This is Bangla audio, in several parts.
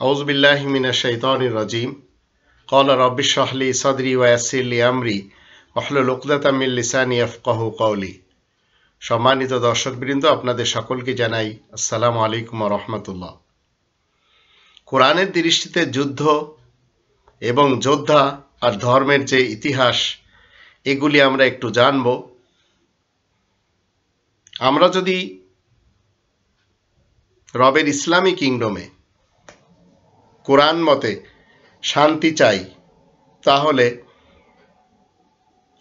আউযু বিল্লাহি মিনাশ শাইতানির রাজিম। ক্বালা রাব্বি ইশরাহ লি সাদরি ওয়া ইয়াসসির লি আমরি ওয়াহলুল উকদাতাম মিন লিসানি ইয়াফকাহু কওলি। সম্মানিত দর্শকবৃন্দ, আপনাদের সকলকে জানাই আসসালামু আলাইকুম ওয়া রাহমাতুল্লাহ। কোরআনের দৃষ্টিতে যুদ্ধ এবং যোদ্ধা আর ধর্মের যে ইতিহাস, এগুলি আমরা একটু জানব। আমরা যদি রবের ইসলামী কিংডমে কোরআন মতে শান্তি চাই, তাহলে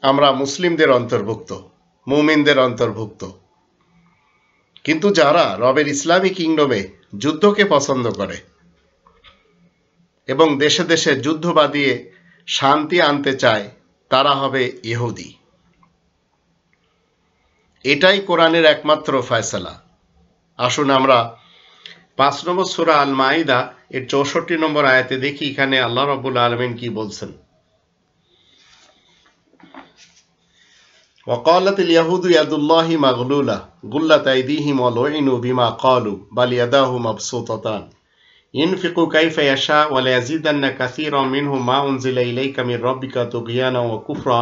আমরা মুসলিমদের অন্তর্ভুক্ত, মুমিনদের অন্তর্ভুক্ত। কিন্তু যারা রবের ইসলামী কিংডমে যুদ্ধকে পছন্দ করে এবং দেশে দেশে যুদ্ধ বাঁধিয়ে শান্তি আনতে চায়, তারা হবে ইহুদি। এটাই কোরআনের একমাত্র ফয়সালা। আসুন আমরা 5 নম্বর সূরা আল মাইদা এর 64 নম্বর আয়াতে দেখি এখানে আল্লাহ রাব্বুল আলামিন কি বলছেন। وقالت اليهود يد الله مغلولة غلت أيديهم ولعنوا بما قالوا بل يداه مبسوطتان ينفق كيف يشاء وليزيدن كثيرا منهم ما أنزل إليك من ربك طغيانا وكفرا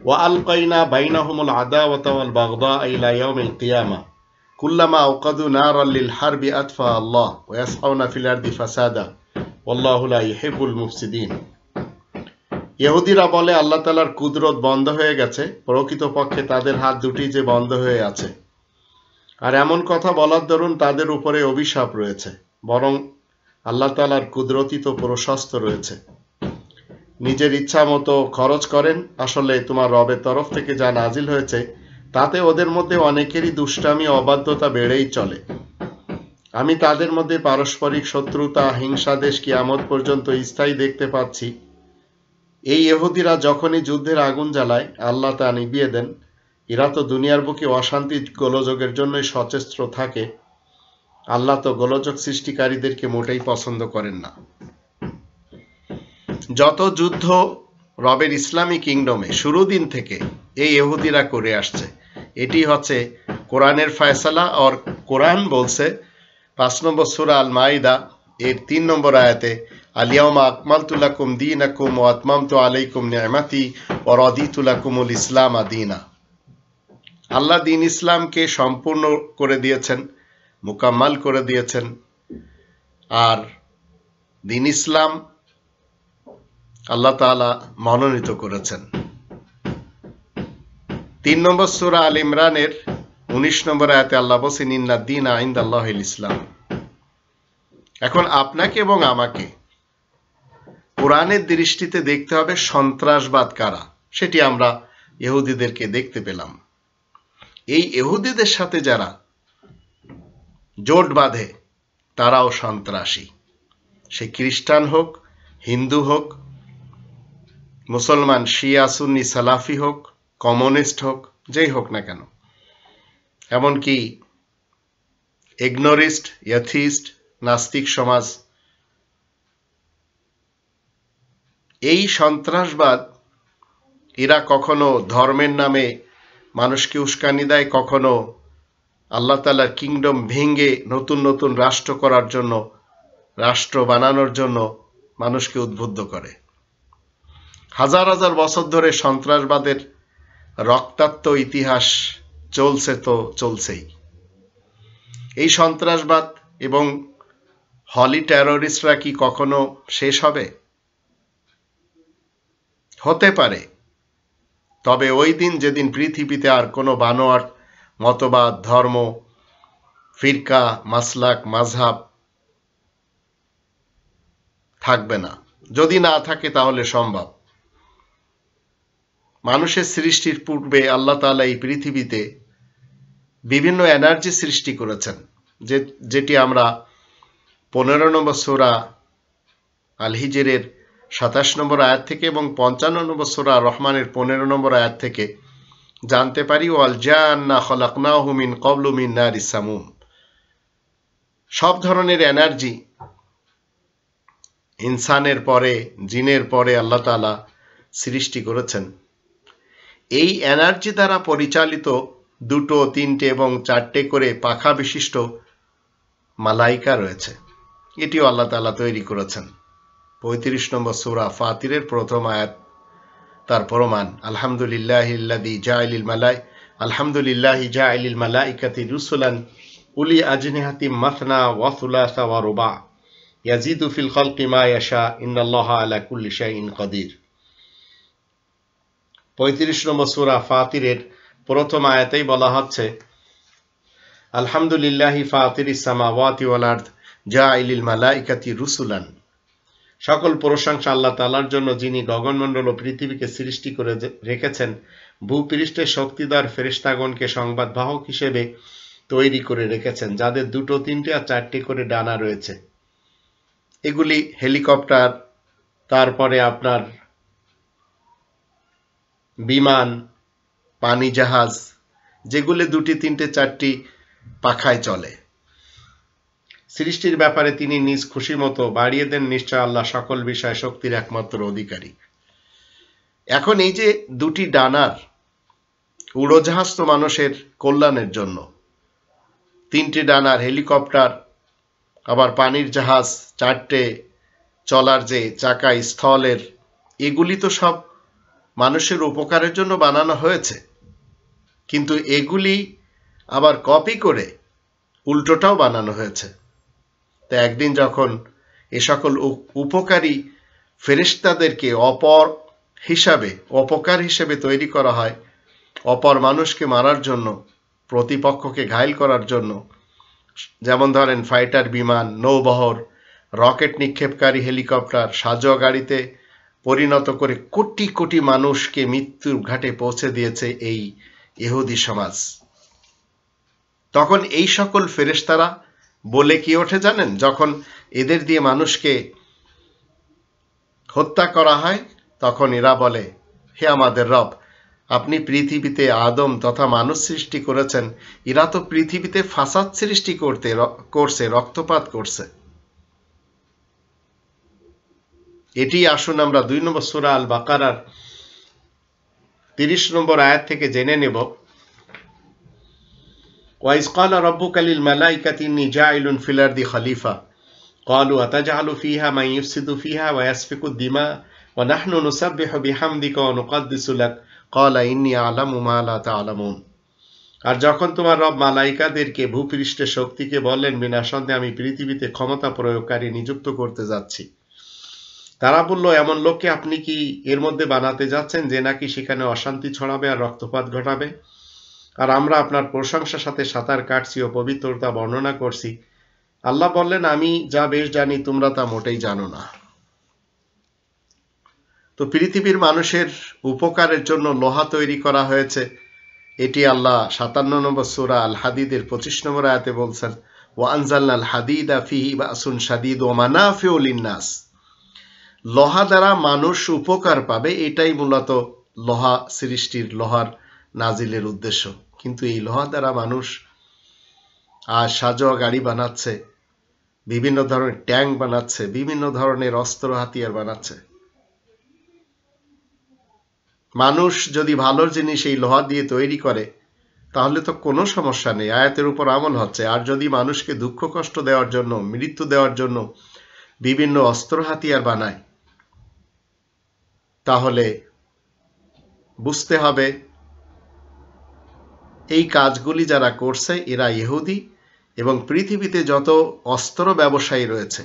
وألقينا بينهم العداوة والبغضاء إلى يوم القيامة كلما أوقدوا نارا للحرب أطفأها الله ويسعون في الأرض فسادا والله لا يحب المفسدين। ইহুদিরা বলে আল্লাহ তাআলার কুদরত বন্ধ হয়ে গেছে, প্রকৃতপক্ষে তাদের হাত দুটি যে বন্ধ হয়ে আছে। আর এমন কথা বলার দরুন তাদের উপরে অভিশাপ রয়েছে, বরং আল্লাহ তাআলার কুদরতই তো প্রশস্ত রয়েছে। নিজের ইচ্ছা মতো খরচ করেন। আসলে তোমার রবের তরফ থেকে যা নাজিল হয়েছে তাতে ওদের মধ্যে অনেকেরই দুষ্টামি অবাধ্যতা বেড়েই চলে। আমি তাদের মধ্যে পারস্পরিক শত্রুতা, হিংসাদেশ কিয়ামত পর্যন্ত স্থায়ী দেখতে পাচ্ছি। এই ইহুদিরা যখনই যুদ্ধের আগুন জ্বালায়, আল্লাহ তা নিভিয়ে দেন। এরা তো দুনিয়ার বুকে অশান্তি গোলযোগের জন্যই সচেষ্ট থাকে। আল্লাহ তো গোলযোগ সৃষ্টিকারীদেরকে মোটেই পছন্দ করেন না। যত যুদ্ধ রবের ইসলামী কিংডমে শুরু দিন থেকে এই ইহুদিরা করে আসছে, এটি হচ্ছে কোরআনের ফয়সালা। আর কোরআন বলছে 5 নম্বর সূরা আল মাইদা এর 3 নম্বর আয়াতে, আল-ইয়াওমা আকমালতু লাকুম দীনাকুম ওয়া আতমামতু আলাইকুম নি'মাতি ওয়া রাদিতু লাকুমুল ইসলাম দীনা। আল্লাহ দ্বীন ইসলামকে সম্পূর্ণ করে দিয়েছেন, মুকাম্মাল করে দিয়েছেন। আর দ্বীন ইসলাম আল্লাহ তাআলা মনোনীত করেছেন। 3 নম্বর সূরা আল ইমরানের 19 নম্বর আয়াতে আল্লাহ বলেছেন, ইন্না দীনা ইনদাল্লাহিল ইসলাম। এখন আপনাকে এবং আমাকে কোরআনের দৃষ্টিতে দেখতে হবে সন্ত্রাসবাদ কারা, সেটি আমরা ইহুদিদেরকে দেখতে পেলাম। এই ইহুদিদের সাথে যারা জোট বাঁধে তারাও সন্ত্রাসী। সে খ্রিস্টান হোক, হিন্দু হোক, মুসলমান, শিয়া, সুন্নি, সালাফি হোক, কমিউনিস্ট হোক, যেই হোক না কেন, এমনকি ইগনোরিস্ট, এথিস্ট, নাস্তিক সমাজ, এই সন্ত্রাসবাদ এরা কখনো ধর্মের নামে মানুষকে উস্কানি দেয়, কখনো আল্লাহ তাআলার কিংডম ভেঙে নতুন নতুন রাষ্ট্র করার জন্য, রাষ্ট্র বানানোর জন্য মানুষকে উদ্বুদ্ধ করে। হাজার হাজার বছর ধরে সন্ত্রাসবাদের রক্তাক্ত ইতিহাস চলছে তো চলছেই। এই সন্ত্রাসবাদ এবং হলি টেররিস্টরা কি কখনো শেষ হবে? হতে পারে, তবে ওই দিন যেদিন পৃথিবীতে আর কোনো বানোয়াট মতবাদ, ধর্ম, ফিরকা, মাসলাক, মাযহাব থাকবে না। যদি না থাকে তাহলে সম্ভব। মানুষের সৃষ্টির পূর্বে আল্লাহ তাআলা এই পৃথিবীতে বিভিন্ন এনার্জি সৃষ্টি করেছেন, যেটি আমরা 15 নম্বর সূরা আল হিজরের 27 নম্বর আয়াত থেকে এবং 55 নম্বর সূরা রহমানের 15 নম্বর আয়াত থেকে জানতে পারি। ওয়াল জান্না খলাকনাহু মিন ক্বাবলু মিন নারিস সামুম। সব ধরনের এনার্জি ইনসানের পরে, জিনের পরে আল্লাহ তাআলা সৃষ্টি করেছেন। এই এনার্জি দ্বারা পরিচালিত 2, 3 এবং 4 করে পাখা বিশিষ্ট মালাইকা রয়েছে। এটিও আল্লাহ তাআলা তৈরি করেছেন। ৩৫ নম্বর সূরা ফাতিরের প্রথম আয়াত তার প্রমাণ। আলহামদুলিল্লাহি জাইলিল মালাইকাতি রুসুলান উলি আজনিহাতিম মাসনা ওয়া সুলাসা ওয়া রুবা ইয়াজিদু ফিল খালকি মা ইয়াশা ইন্নাল্লাহা আলা কুল্লি শাইইন কাদির। ৩৫ নম্বর সূরা ফাতিরের প্রথম আয়াতেই বলা হচ্ছে আলহামদুলিল্লাহি ফাতিরিস সামাওয়াতি ওয়াল আরদ জাইলিল মালাইকাতি রুসুলান। সকল প্রশংসা আল্লাহ তাআলার জন্য, যিনি গগনমণ্ডল ও পৃথিবীকে সৃষ্টি করে রেখেছেন, ভূপৃষ্ঠের শক্তিধর ফেরেশতাগণকে সংবাদবাহক হিসেবে তৈরি করে রেখেছেন, যাদের 2, 3 আর 4 করে ডানা রয়েছে। এগুলি হেলিকপ্টার, তারপরে আপনার বিমান, পানি জাহাজ, যেগুলি 2, 3, 4 পাখায় চলে। সৃষ্টির ব্যাপারে তিনি নিজ খুশি মতো বাড়িয়ে দেন, নিশ্চয় আল্লাহ সকল বিষয়ে শক্তির একমাত্র অধিকারী। এখন এই যে 2টি ডানার উড়োজাহাজ তো মানুষের কল্যাণের জন্য, 3টে ডানার হেলিকপ্টার, আবার পানির জাহাজ, 4টে চলার যে চাকা স্থলের, এগুলি তো সব মানুষের উপকারের জন্য বানানো হয়েছে। কিন্তু এগুলি আবার কপি করে উল্টোটাও বানানো হয়েছে। তো একদিন যখন এ সকল উপকারী ফেরেশতাদেরকে অপকার হিসেবে তৈরি করা হয়, অপর মানুষকে মারার জন্য, প্রতিপক্ষকে ঘায়েল করার জন্য, যেমন ধরেন ফাইটার বিমান, নৌবহর, রকেট নিক্ষেপকারী হেলিকপ্টার, সাজোয়া গাড়িতে পরিণত করে কোটি কোটি মানুষকে মৃত্যুর ঘাটে পৌঁছে দিয়েছে এই ইহুদি সমাজ। তখন এই সকল ফেরেশতারা বলে কি ওঠে জানেন? যখন এদের দিয়ে মানুষকে হত্যা করা হয়, তখন এরা বলে, হে আমাদের রব, আপনি পৃথিবীতে আদম তথা মানুষ সৃষ্টি করেছেন, এরা তো পৃথিবীতে ফাসাদ সৃষ্টি করছে, রক্তপাত করছে। এটি আসুন আমরা 2 নম্বর সূরা আল বাকারার 30 নম্বর আয়াত থেকে জেনে নেব। وَإِذْ قَالَ رَبُّكَ لِلْمَلَائِكَةِ إِنِّي جَاعِلٌ فِي الْأَرْضِ خَلِيفَةً قَالُوا أَتَجْعَلُ فِيهَا مَن يُفْسِدُ فِيهَا وَيَسْفِكُ الدِّمَاءَ وَنَحْنُ نُسَبِّحُ بِحَمْدِكَ وَنُقَدِّسُ لَكَ قَالَ إِنِّي أَعْلَمُ مَا لَا تَعْلَمُونَ। আর যখন তোমার রব মালাইকাদেরকে ভূপৃষ্ঠের শক্তিকে বললেন, বিনা সন্দেহে আমি পৃথিবীতে ক্ষমতা প্রয়োগকারী নিযুক্ত করতে যাচ্ছি, তারা বলল, এমন লোককে আপনি কি এর মধ্যে বানাতে যাচ্ছেন যে নাকি সেখানে অশান্তি ছড়াবে আর রক্তপাত ঘটাবে? আর আমরা আপনার প্রশংসার সাথে সাঁতার কাটছি ও পবিত্রতা বর্ণনা করছি। আল্লাহ বললেন, আমি যা বেশ জানি তোমরা তা মোটেই জানো না। তো পৃথিবীর মানুষের উপকারের জন্য লোহা তৈরি করা হয়েছে, এটি আল্লাহ 57 নম্বর সূরা আল হাদিদের 25 নম্বর আয়াতে বলছেন, ওয়া আনজালনাল হাদিদা ফিহি বাসুন শাদীদ ওয়া মানাফিউ লিন-নাস। লোহা দ্বারা মানুষ উপকার পাবে, এটাই মূলত লোহা সৃষ্টির, লোহার নাজিলের উদ্দেশ্য। কিন্তু এই লোহা দ্বারা মানুষ আজ সাজোয়া গাড়ি বানাচ্ছে, বিভিন্ন ধরনের ট্যাঙ্ক বানাচ্ছে, বিভিন্ন ধরনের অস্ত্র হাতিয়ার বানাচ্ছে। মানুষ যদি ভালো জিনিস এই লোহা দিয়ে তৈরি করে তাহলে তো কোনো সমস্যা নেই, আয়াতের উপর আমল হচ্ছে। আর যদি মানুষকে দুঃখ কষ্ট দেওয়ার জন্য, মৃত্যু দেওয়ার জন্য বিভিন্ন অস্ত্র হাতিয়ার বানায়, তাহলে বুঝতে হবে এই কাজগুলি যারা করছে এরা ইহুদি, এবং পৃথিবীতে যত অস্ত্র ব্যবসায়ী রয়েছে,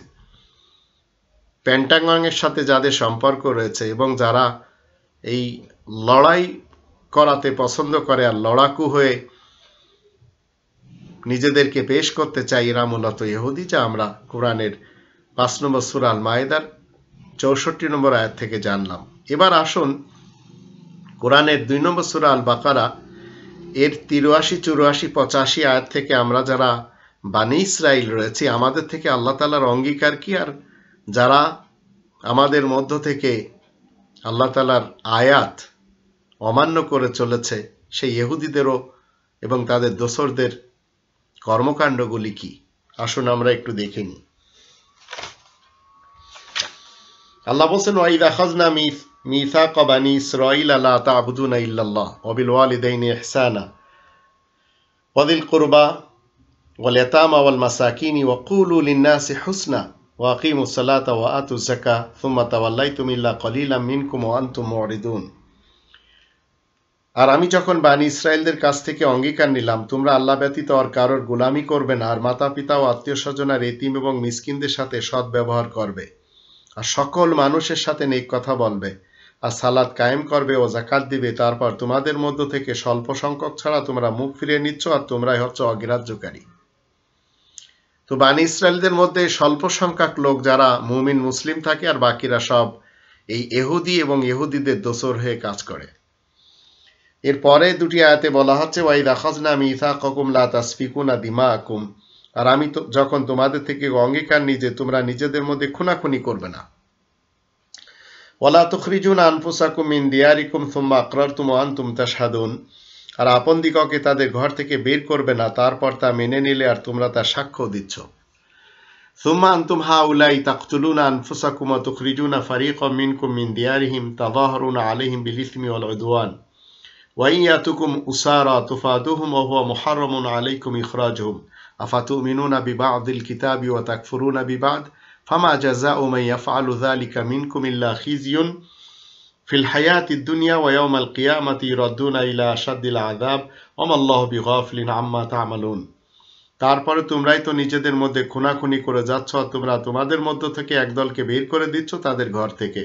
পেন্টাগনের সাথে যাদের সম্পর্ক রয়েছে এবং যারা এই লড়াই করাতে পছন্দ করে আর লড়াকু হয়ে নিজেদেরকে পেশ করতে চাই, এরা মূলত ইহুদি, যা আমরা কোরআনের 5 নম্বর সূরা আল মায়েদার 64 নম্বর আয়াত থেকে জানলাম। এবার আসুন কোরআনের 2 নম্বর সূরা আল বাকারা এর 83, 84, 85 আয়াত থেকে আমরা যারা বানী ইসরাইল রয়েছে, আমাদের থেকে আল্লাহ তাআলার অঙ্গীকার কি, আর যারা আমাদের মধ্য থেকে আল্লাহ তাআলার আয়াত অমান্য করে চলেছে, সেই ইহুদিদেরও এবং তাদের দোসরদের কর্মকাণ্ডগুলি কি, আসুন আমরা একটু দেখে নিই। আল্লাহ বলছেন, ওয়াইদ আখাযনা মিসাকা বানি ইসরাঈল লা তা'বুদুনা ইল্লাল্লাহ ওয়া বিল ওয়ালিদাইনি ইহসানা ওয়া যিল কুরবা ওয়াল ইয়াতামা ওয়াল মাসাকিনি ওয়া কুলু লিন-নাসি হুসনা ওয়া আকিমুস সালাতা ওয়া আতুজ যাকাহ সুম্মা তাওয়াল্লাইতুম ইল্লা কলিলাম মিনকুম ওয়া আনতুম মুরিদুন। আর আমি যখন বানি ইসরায়েলদের কাছ থেকে অঙ্গীকার নিলাম, তোমরা আল্লাহ ব্যতীত আর কারোর গোলামি করবে না, আর মাতা পিতা ও আত্মীয় স্বজন আর এতিম এবং মিসকিনদের সাথে সৎ ব্যবহার করবে, আর সকল মানুষের সাথে নেক কথা বলবে, আর সালাত কায়েম করবে ও যাকাত দিবে, তারপর তোমাদের মধ্য থেকে স্বল্প সংখ্যক ছাড়া তোমরা মুখ ফিরিয়ে নিচ্ছ, আর তোমরাই হচ্ছ অগ্রাহ্যকারী। তো বানি ইসরায়েলদের মধ্যে স্বল্প সংখ্যক লোক যারা মুমিন মুসলিম থাকে, আর বাকিরা সব এই ইহুদি এবং ইহুদিদের দোসর হয়ে কাজ করে। এরপরে দুটি আয়াতে বলা হচ্ছে ওয়াইদ আখাযনা মিসাকাকুম লা তাসফিকুনা দিমাআকুম, আর আমি যখন তোমাদের থেকে অঙ্গীকার নিই যে তোমরা নিজেদের মধ্যে খুনাখুনি করবে না। ওয়ালা তুখরিজুনা আনফুসাকুম মিন দিয়ারিকুম সুম্মা আকরারতুম ওয়া আনতুম তাশহাদুন, আর আপন দিগকে তাদের ঘর থেকে বের করবে না, তারপর তা মেনে নিলে আর তোমরা তার সাক্ষ্য দিচ্ছ। সুম্মা আনতুম হাউলাই তাকতুলুনা আনফুসাকুম ওয়া তুখরিজুনা ফারিকাম মিনকুম মিন দিয়ারিহিম তাযাহারুনা আলাইহিম বিল ইসমি ওয়াল উদওয়ান وإن يأتكم أسارى تفادوهم وهو محرم عليكم إخراجهم أفتؤمنون ببعض الكتاب وتكفرون ببعض فما جزاء من يفعل ذلك منكم إلا خزي في الحياة الدنيا ويوم القيامة يردون إلى أشد العذاب وما الله بغافل عما تعملون। তারপরে তোমরাই তো নিজেদের মধ্যে খুনাখুনি করে যাচ্ছ, তোমরা তোমাদের মধ্য থেকে একদলকে বের করে দিচ্ছ তাদের ঘর থেকে,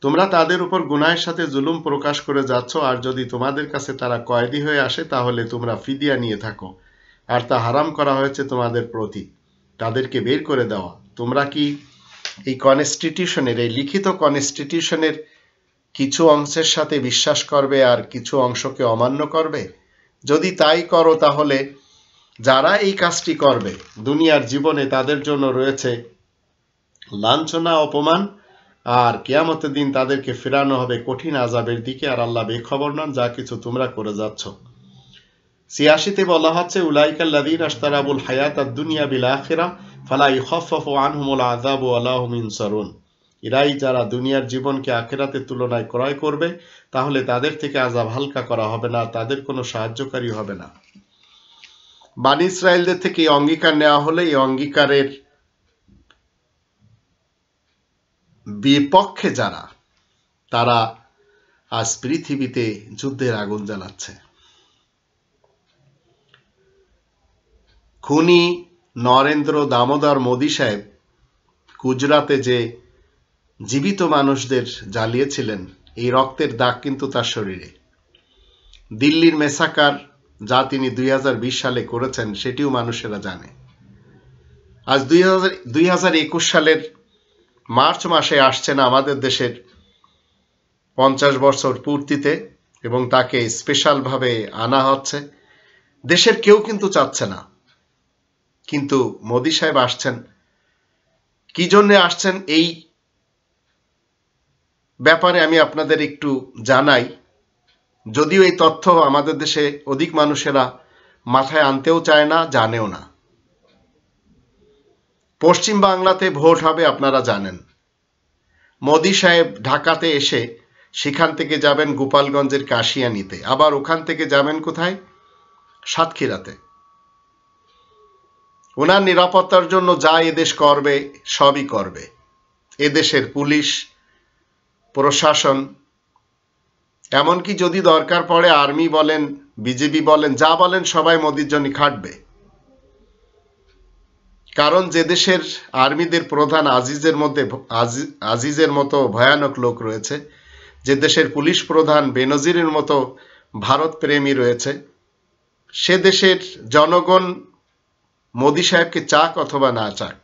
তোমরা তাদের উপর গুনাহের সাথে জুলুম প্রকাশ করে যাচ্ছ, আর যদি তোমাদের কাছে তারা কয়েদি হয়ে আসে তাহলে তোমরা ফিদিয়া নিয়ে থাকো, আর তা হারাম করা হয়েছে তোমাদের প্রতি তাদেরকে বের করে দেওয়া। তোমরা কি এই কনস্টিটিউশনের, এই লিখিত কনস্টিটিউশনের কিছু অংশের সাথে বিশ্বাস করবে আর কিছু অংশকে অমান্য করবে? যদি তাই করো তাহলে যারা এই কাজটি করবে দুনিয়ার জীবনে তাদের জন্য রয়েছে লাঞ্ছনা, অপমান, আর কিয়ামতের দিন তাদেরকে ফেরানো হবে কঠিন আযাবের দিকে, আর আল্লাহ বেখবর নন যা কিছু তোমরা করে যাচ্ছ। ৮৬-তে বলা হচ্ছে উলাইকাল্লাযীনা ইশতারাবুল হায়াতাদ দুনিয়া বিল আখিরাহ ফালা ইখাফফাফু আনহুমুল আযাবু ওয়া লা হুম ইনসারুন, এরাই যারা দুনিয়ার জীবনকে আখিরাতের তুলনায় ক্রয় করবে, তাহলে তাদের থেকে আযাব হালকা করা হবে না, তাদের কোনো সাহায্যকারী হবে না। বানি ইসরায়েলদের থেকে এই অঙ্গীকার নেওয়া হলে এই অঙ্গীকারের বিপক্ষে যারা, তারা আজ পৃথিবীতে যুদ্ধের আগুন জ্বালাচ্ছে। খুনি নরেন্দ্র দামোদর মোদি সাহেব গুজরাতে যে জীবিত মানুষদের জ্বালিয়েছিলেন, এই রক্তের দাগ কিন্তু তার শরীরে। দিল্লির মেসাকার যা তিনি 2020 সালে করেছেন সেটিও মানুষেরা জানে। আজ 2021 সালের মার্চ মাসে আসছেন আমাদের দেশের 50 বছর পূর্তিতে, এবং তাকে স্পেশালভাবে আনা হচ্ছে। দেশের কেউ কিন্তু চাচ্ছে না, কিন্তু মোদি সাহেব আসছেন। কি জন্য আসছেন এই ব্যাপারে আমি আপনাদের একটু জানাই, যদিও এই তথ্য আমাদের দেশে অধিক মানুষেরা মাথায় আনতেও চায় না, জানেও না। পশ্চিম বাংলাতে ভোট হবে আপনারা জানেন। মোদি সাহেব ঢাকাতে এসে সেখান থেকে যাবেন গোপালগঞ্জের কাশিয়ানীতে, আবার ওখান থেকে যাবেন কোথায়? সাতক্ষীরাতে। ওনার নিরাপত্তার জন্য যা এদেশ করবে সবই করবে। এদেশের পুলিশ প্রশাসন, এমনকি যদি দরকার পড়ে আর্মি বলেন, বিজেপি বলেন, যা বলেন সবাই মোদির জন্য খাটবে। কারণ যে দেশের আর্মিদের প্রধান আজিজের মতো ভয়ানক লোক রয়েছে, যে দেশের পুলিশ প্রধান বেনজিরের মতো ভারত প্রেমী রয়েছে, সে দেশের জনগণ মোদি সাহেবকে চাক অথবা না চাক,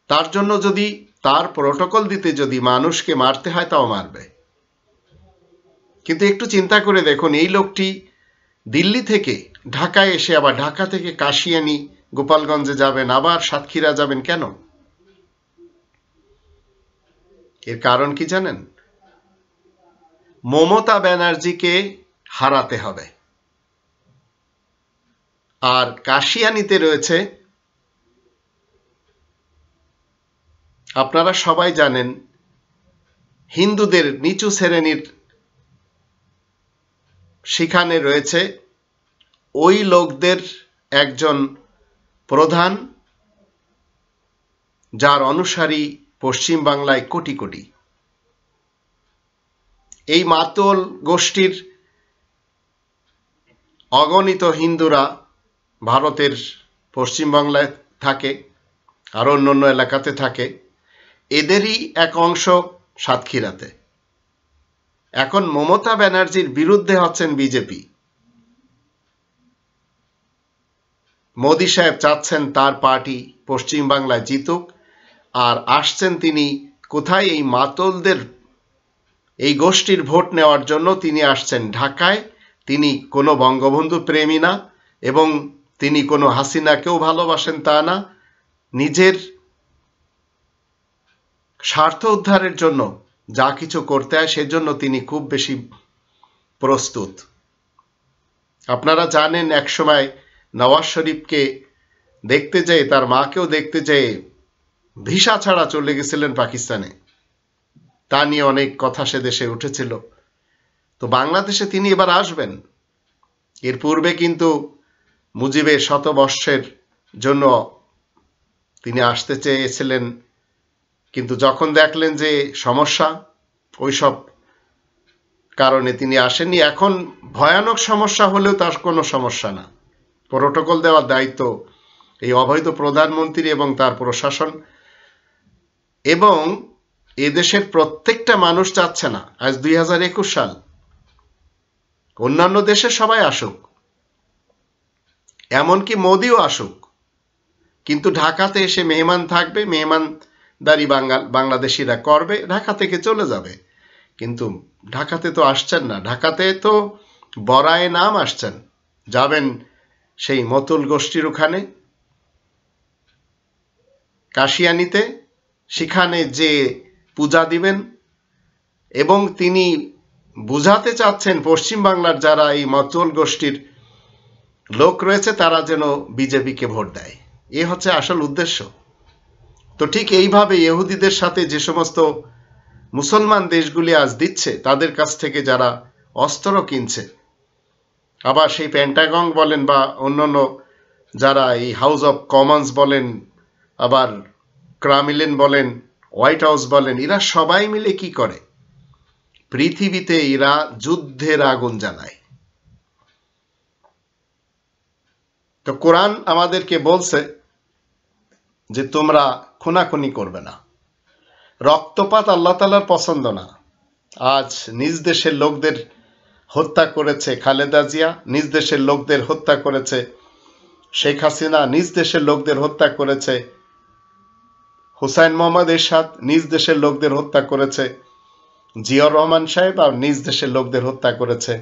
তার জন্য যদি তার প্রোটোকল দিতে যদি মানুষকে মারতে হয় তাও মারবে। কিন্তু একটু চিন্তা করে দেখুন, এই লোকটি দিল্লি থেকে ঢাকায় এসে আবার ঢাকা থেকে কাশিয়ানী গোপালগঞ্জে যাবেন, আবার সাতক্ষীরা যাবেন কেন? এর কারণ কি জানেন? মমতা ব্যানার্জিকে হারাতে হবে। আর কাশিয়ানীতে রয়েছে, আপনারা সবাই জানেন, হিন্দুদের নিচু শ্রেণীর সেখানে রয়েছে ওই লোকদের একজন প্রধান, যার অনুসারী পশ্চিম বাংলায় কোটি কোটি। এই মাতল গোষ্ঠীর অগণিত হিন্দুরা ভারতের পশ্চিম বাংলায় থাকে, আর অন্যান্য এলাকাতে থাকে। এদেরই এক অংশ সাতক্ষীরাতে। এখন মমতা ব্যানার্জির বিরুদ্ধে হচ্ছেন বিজেপি। মোদি সাহেব চাচ্ছেন তার পার্টি পশ্চিম বাংলায় জিতুক, আর আসছেন তিনি কোথায়? এই মাতলদের, এই গোষ্ঠীর ভোট নেওয়ার জন্য তিনি আসছেন ঢাকায়। তিনি কোনো বঙ্গবন্ধু প্রেমী না, এবং তিনি কোনো হাসিনাকেও ভালোবাসেন তা না। নিজের স্বার্থ উদ্ধারের জন্য যা কিছু করতে হয় সেজন্য তিনি খুব বেশি প্রস্তুত। আপনারা জানেন একসময় নওয়াজ শরীফকে দেখতে যেয়ে, তার মাকেও দেখতে যেয়ে ভিসা ছাড়া চলে গেছিলেন পাকিস্তানে। তা নিয়ে অনেক কথা সে দেশে উঠেছিল। তো বাংলাদেশে তিনি এবার আসবেন। এর পূর্বে কিন্তু মুজিবের শতবর্ষের জন্য তিনি আসতে চেয়েছিলেন, কিন্তু যখন দেখলেন যে সমস্যা, ওইসব কারণে তিনি আসেননি। এখন ভয়ানক সমস্যা হলেও তার কোনো সমস্যা না। প্রোটোকল দেওয়ার দায়িত্ব এই অবৈধ প্রধানমন্ত্রী এবং তার প্রশাসন। এবং এদেশের প্রত্যেকটা মানুষ চাচ্ছে না আজ 2021 সাল, অন্যান্য দেশে সবাই আসুক, এমনকি মোদিও আসুক, কিন্তু ঢাকাতে এসে মেহমান থাকবে, মেহমানদারি বাংলাদেশিরা করবে, ঢাকা থেকে চলে যাবে। কিন্তু ঢাকাতে তো আসছেন না, ঢাকাতে তো বরায়ে নাম আসছেন, যাবেন সেই মতুল গোষ্ঠীর ওখানে কাশিয়ানিতে, সেখানে যে পূজা দিবেন। এবং তিনি বুঝাতে চাচ্ছেন পশ্চিম বাংলার যারা এই মতুল গোষ্ঠীর লোক রয়েছে তারা যেন বিজেপিকে ভোট দেয়। এ হচ্ছে আসল উদ্দেশ্য। তো ঠিক এইভাবে ইহুদিদের সাথে যে সমস্ত মুসলমান দেশগুলি আজ দিচ্ছে, তাদের কাছ থেকে যারা অস্ত্র কিনছে, আবার সেই পেন্টাগন বলেন বা অন্যান্য যারা এই হাউস অব কমন্স বলেন, আবার ক্রেমলিন বলেন, হোয়াইট হাউস বলেন, এরা সবাই মিলে কি করে? পৃথিবীতে এরা যুদ্ধের আগুন জ্বালায়। তো কোরআন আমাদেরকে বলছে যে তোমরা খুনাখুনি করবে না। রক্তপাত আল্লাহ তাআলার পছন্দ না। আজ নিজ দেশের লোকদের হত্যা করেছে খালেদা জিয়া, নিজ দেশের লোকদের হত্যা করেছে শেখ হাসিনা, নিজ দেশের লোকদের হত্যা করেছে হুসাইন মোহাম্মদ এরশাদ, নিজ দেশের লোকদের হত্যা করেছে জিয়াউর রহমান সাহেব, আর নিজ দেশের লোকদের হত্যা করেছে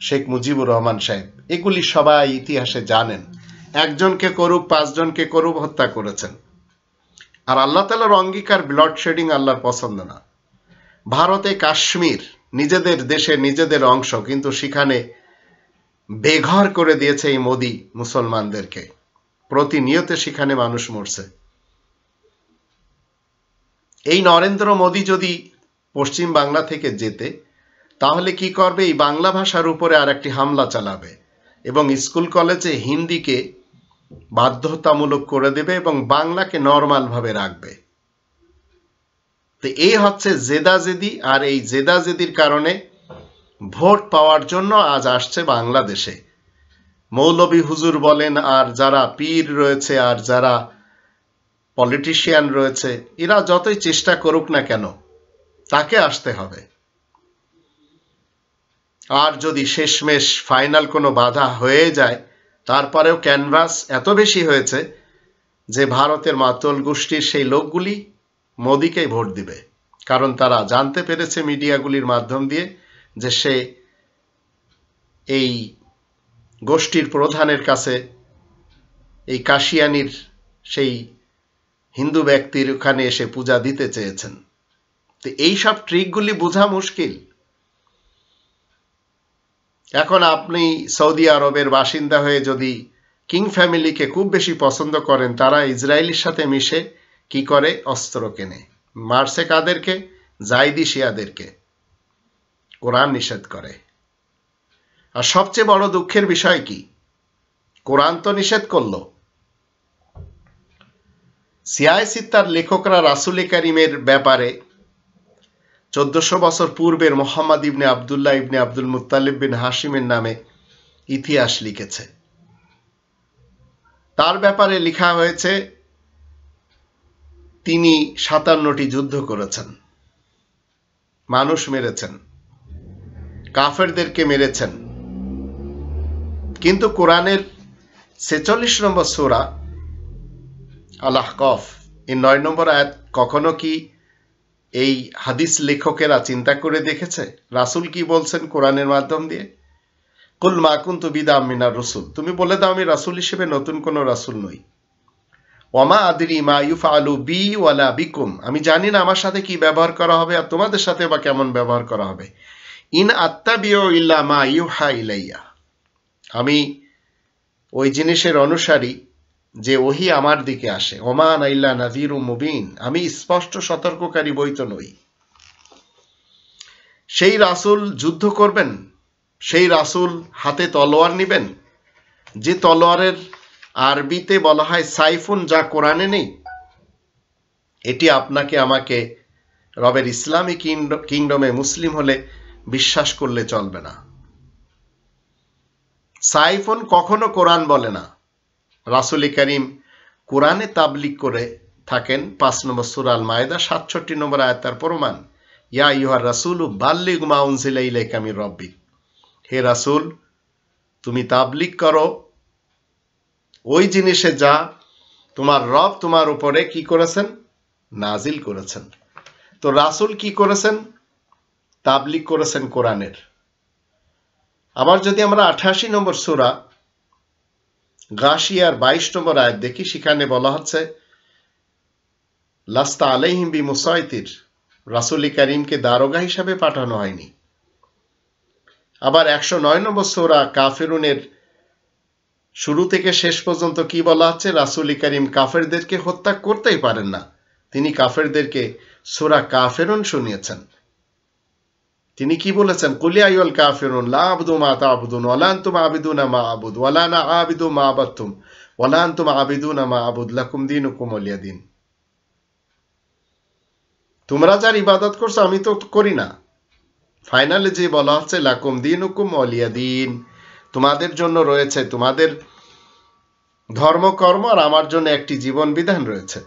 শেখ মুজিবুর রহমান সাহেব। এগুলি সবাই ইতিহাসে জানেন। একজনকে করুক, 5 জনকে করুক, হত্যা করেছেন। আর আল্লাহ তাআলার অঙ্গীকার ব্লাড শেডিং আল্লাহর পছন্দ না। ভারতে কাশ্মীর নিজেদের দেশে নিজেদের অংশ, কিন্তু সেখানে বেঘর করে দিয়েছে এই মোদি মুসলমানদেরকে। প্রতিনিয়ত সেখানে মানুষ মরছে। এই নরেন্দ্র মোদি যদি পশ্চিম বাংলা থেকে যেতে, তাহলে কি করবে? এই বাংলা ভাষার উপরে আর একটি হামলা চালাবে এবং স্কুল কলেজে হিন্দিকে বাধ্যতামূলক করে দেবে এবং বাংলাকে নরমাল ভাবে রাখবে। তো এই হচ্ছে জেদাজেদি, আর এই জেদাজেদির কারণে ভোট পাওয়ার জন্য আজ আসছে বাংলাদেশে। মৌলভী হুজুর বলেন, আর যারা পীর রয়েছে, আর যারা পলিটিশিয়ান রয়েছে, এরা যতই চেষ্টা করুক না কেন, তাকে আসতে হবে। আর যদি শেষমেশ ফাইনাল কোনো বাধা হয়ে যায়, তারপরেও ক্যানভাস এত বেশি হয়েছে যে ভারতের মাতল গোষ্ঠীর সেই লোকগুলি মোদিকেই ভোট দিবে। কারণ তারা জানতে পেরেছে মিডিয়াগুলির মাধ্যম দিয়ে যে সে এই গোষ্ঠীর প্রধানের কাছে, এই কাশিয়ানির সেই হিন্দু ব্যক্তির ওখানে এসে পূজা দিতে চেয়েছেন। তো এইসব ট্রিকগুলি বোঝা মুশকিল। এখন আপনি সৌদি আরবের বাসিন্দা হয়ে যদি কিং ফ্যামিলিকে খুব বেশি পছন্দ করেন, তারা ইসরায়েলের সাথে মিশে কি করে? অস্ত্র কেনে। মারছে কাদেরকে? জাইদি শিয়াদেরকে। কোরআন নিষেধ করে। আর সবচেয়ে বড় দুঃখের বিষয় কি? কোরআন তো নিষেধ করলো, সিয়ায়ে সিত্তার লেখকরা রাসূল কারীমের ব্যাপারে 1400 বছর পূর্বের মুহাম্মদ ইবনে আব্দুল্লাহ ইবনে আব্দুল মুত্তালিব বিন হাশিমের নামে ইতিহাস লিখেছে। তার ব্যাপারে লেখা হয়েছে তিনি 57টি যুদ্ধ করেছেন, মানুষ মেরেছেন, কাফেরদেরকে মেরেছেন। কিন্তু কোরআনের 46 নম্বর সূরা আল আহকাফ এর 9 নম্বর আয়াত কখনো কি এই হাদিস লেখকেরা চিন্তা করে দেখেছে রাসূল কি বলছেন কোরআনের মাধ্যম দিয়ে? কুল মা কুনতু বিদআম মিনার রাসূল, তুমি বলে দাও আমি রাসূল হিসেবে নতুন কোন রাসূল নই। ওয়ামা আদরি মা ইউফআলু বি ওয়ালা বিকুম, আমি জানি না আমার সাথে কি ব্যবহার করা হবে আর তোমাদের সাথে বা কেমন ব্যবহার করা হবে। ইন আত্তাবিউ ইল্লা মা ইউহা ইলাইয়া, আমি ওই জিনিসের অনুসারী যে ওহী আমার দিকে আসে। ওমা আনা ইল্লা নাযীরুম মুবিন, আমি স্পষ্ট সতর্ককারী বই তো নই। সেই রাসূল যুদ্ধ করবেন, সেই রাসূল হাতে তলোয়ার নেবেন, যে তলোয়ারের আরবিতে বলা হয় সাইফুন, যা কোরআনে নেই। এটি আপনাকে আমাকে রবের ইসলামী কিংডমে মুসলিম হলে বিশ্বাস করলে চলবে না। সাইফুন কখনো কোরআন বলে না। রাসূল করিম কোরআনে তাবলীগ করে থাকেন 5 নম্বর সূরা আল মায়েদা 67 নম্বর আয়াত তার প্রমাণ। ইয়া আইয়ুহার রাসূলু বাল্লিগ মা উনজিলা ইলাইকা মির রাব্বিক, হে রাসূল তুমি তাবলীগ করো ওই জিনিসে যা তোমার রব তোমার উপরে কি করেছেন, নাজিল করেছেন। তো রাসূল কি করেছেন? তাবলীগ করেছেন কোরআনের। আবার যদি আমরা 88 নম্বর সূরা গাশিয়ার 22 নম্বর আয়াত দেখি, সেখানে বলা হচ্ছে লাস্তা আলাইহিম বিমুসাইতির, রাসূল করিমকে দারোগা হিসাবে পাঠানো হয়নি। আবার 109 নম্বর সূরা কাফিরুনের শুরু থেকে শেষ পর্যন্ত কি বলা আছে? রাসূল করিম কাফেরদেরকে হত্যা করতেই পারেন না, তিনি কাফেরদেরকে সূরা কাফিরুন শুনিয়েছেন। তিনি কি বলেছেন? কুল ইয়া আইয়ুহাল কাফিরুন লা আ'বুদু মা তা'বুদুন ওয়া লা আনতুম আ'বিদুনা মা আ'বুদু ওয়া লা আনা আ'বিদু মা আ'বাদতুম ওয়া লা আনতুম আ'বিদুনা মা আ'বুদু লাকুম দীনুকুম ওয়ালিয়া দীন। তোমরা যার ইবাদত করছো আমি তো করি না। ফাইনালে যে বলা হচ্ছে লাকুম দীনুকুম ওয়ালিয়া দীন, তোমাদের জন্য রয়েছে তোমাদের ধর্মকর্ম আর আমার জন্য একটি জীবন বিধান রয়েছে।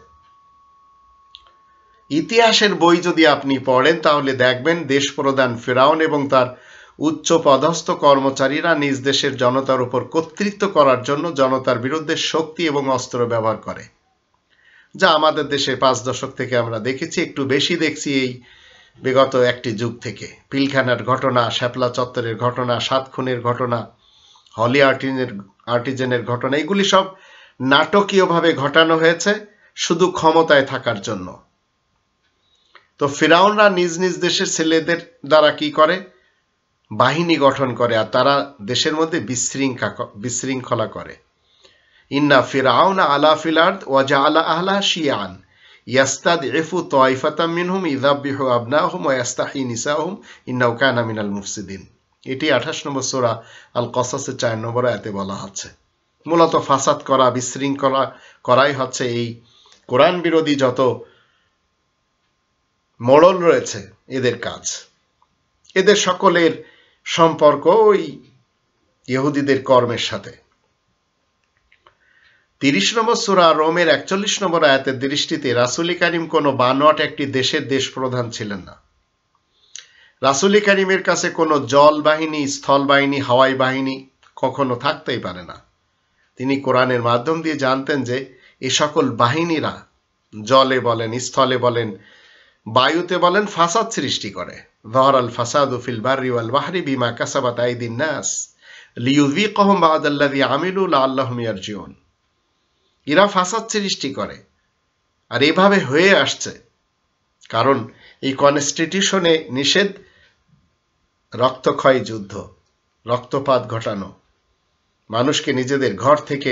ইতিহাসের বই যদি আপনি পড়েন তাহলে দেখবেন দেশপ্রধান ফিরাউন এবং তার উচ্চ পদস্থ কর্মচারীরা নিজ দেশের জনতার উপর কর্তৃত্ব করার জন্য জনতার বিরুদ্ধে শক্তি এবং অস্ত্র ব্যবহার করে, যা আমাদের দেশে 5 দশক থেকে আমরা দেখেছি, একটু বেশি দেখছি এই বিগত একটি যুগ থেকে। পিলখানার ঘটনা, শ্যাপলা চত্বরের ঘটনা, 7 খুনের ঘটনা, হলি আর্টিজেনের ঘটনা, এগুলি সব নাটকীয়ভাবে ঘটানো হয়েছে শুধু ক্ষমতায় থাকার জন্য। তো ফিরাউনরা নিজ নিজ দেশের ছেলেদের দ্বারা কি করে? বাহিনী গঠন করে আর তারা দেশের মধ্যে বিশৃঙ্খলা করে। ইন্না ফিরাউনা আলা ফিল আরদ ওয়া জাআলা আহলাহা শিয়াআন ইয়াস্তাদঈফু তায়ফাতাম মিনহুম ইযাববিহু আবনাহুম ওয়া ইস্তাহয়ী নিসাহুম ইন্নাহু কানা মিনাল মুফসিদিন। এটি 28 নম্বর সূরা আল কসাসের 4 নম্বর আয়াতে বলা হচ্ছে। মূলত ফাসাদ করা, বিশৃঙ্খলা করাই হচ্ছে এই কোরআন বিরোধী যত মোড়ল রয়েছে এদের কাজ। এদের সকলের সম্পর্ক ওই ইহুদিদের কর্মের সাথে। 30 নম্বর সূরা রোমের 41 নম্বর আয়াতের দৃষ্টিতে রাসূল করিম কোনো বানোয়াট একটি দেশের দেশপ্রধান ছিলেন না। রাসূল করিমের কাছে কোনো জল বাহিনী, স্থল বাহিনী, হাওয়াই বাহিনী কখনো থাকতেই পারে না। তিনি কোরআনের মাধ্যম দিয়ে জানতেন যে এই সকল বাহিনীরা জলে বলেন, স্থলে বলেন, বায়ুতে বলেন ফাসাদ সৃষ্টি করে। যাহারাল ফাসাদু ফিল বাররি ওয়াল বাহরি বিমা কাসাবাত আইদিন নাস লিইউযীকাহুম বা'দাল্লাযী আমিলু লাআল্লাহুম ইয়ারজিউন। এরা ফাসাদ সৃষ্টি করে আর এভাবে হয়ে আসছে, কারণ এই কনস্টিটিউশনে নিষেধ রক্তক্ষয়ী যুদ্ধ, রক্তপাত ঘটানো, মানুষকে নিজেদের ঘর থেকে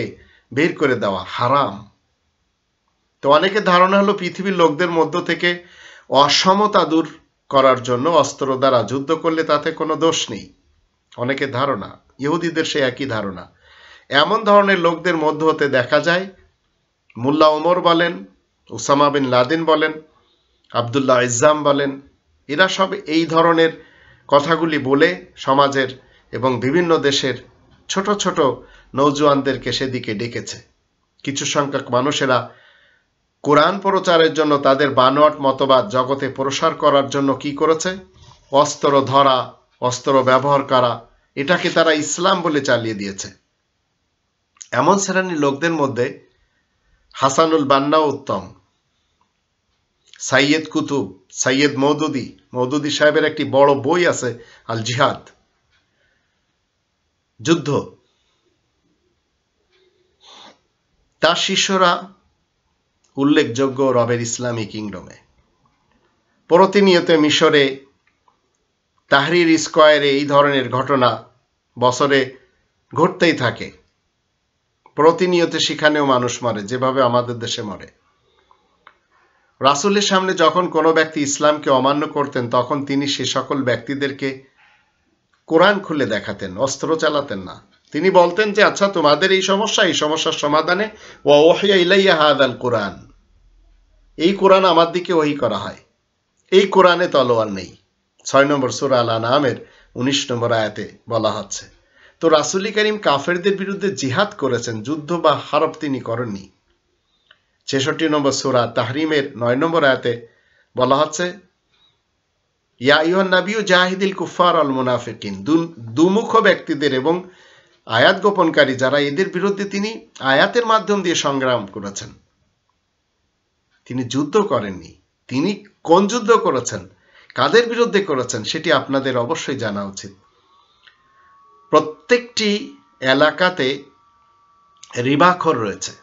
বের করে দেওয়া হারাম। তো অনেকের ধারণা হলো পৃথিবীর লোকদের মধ্য থেকে অসমতা দূর করার জন্য অস্ত্র দ্বারা যুদ্ধ করলে তাতে কোনো দোষ নেই। অনেকের ধারণা, ইহুদিদের সে একই ধারণা। এমন ধরনের লোকদের মধ্য হতে দেখা যায় মোল্লা ওমর বলেন, ওসামা বিন লাদেন বলেন, আবদুল্লাহ ইজ্জাম বলেন, এরা সব এই ধরনের কথাগুলি বলে সমাজের এবং বিভিন্ন দেশের ছোট ছোট নৌজওয়ানদেরকে সেদিকে ডেকেছে। কিছু সংখ্যক মানুষেরা কোরআন প্রচারের জন্য তাদের বানোয়াট মতবাদ জগতে প্রসার করার জন্য কি করেছে? অস্ত্র ধরা, অস্ত্র ব্যবহার করা, এটাকে তারা ইসলাম বলে চালিয়ে দিয়েছে। এমন শ্রেণীর লোকদের মধ্যে হাসানুল বান্না উত্তম, সাইয়েদ কুতুব, সাইয়েদ মৌদুদি সাহেবের একটি বড় বই আছে আল জিহাদ, যুদ্ধ। তার শিষ্যরা উল্লেখযোগ্য রবের ইসলামী কিংডমে। প্রতিনিয়ত মিশরে তাহরির স্কয়ারে এই ধরনের ঘটনা বছরে ঘটতেই থাকে। প্রতিনিয়ত সেখানেও মানুষ মরে, যেভাবে আমাদের দেশে মরে। রাসূলের সামনে যখন কোনো ব্যক্তি ইসলামকে অমান্য করতেন, তখন তিনি সে সকল ব্যক্তিদেরকে কোরআন খুলে দেখাতেন, অস্ত্র চালাতেন না। তিনি বলতেন যে আচ্ছা, তোমাদের এই সমস্যার সমাধানে ওয়া ওহিয়া ইলাইয়া হাযাল কোরআন, এই কোরআন আমার দিকে ওহী করা হয়, এই কোরআনে তলোয়ার নেই। 6 নম্বর সূরা আল আনআমের 19 নম্বর আয়াতে বলা হচ্ছে। তো রাসূল করিম কাফেরদের বিরুদ্ধে জিহাদ করেছেন, যুদ্ধ বা হারব তিনি করেননি। 66 নম্বর সূরা তাহরিমের 9 নম্বর আয়াতে বলা হচ্ছে, ইয়া আইয়ুহান নাবিয়্যু জাহিদিল কুফার আল মুনাফিকিন, দুমুখ ব্যক্তিদের এবং আয়াত গোপনকারী যারা, এদের বিরুদ্ধে তিনি আয়াতের মাধ্যম দিয়ে সংগ্রাম করেছেন। তিনি যুদ্ধ করেননি। তিনি কোন যুদ্ধ করেছেন, কাদের বিরুদ্ধে করেছেন, সেটি আপনাদের অবশ্যই জানা উচিত। প্রত্যেকটি এলাকাতে রিবাখোর রয়েছে।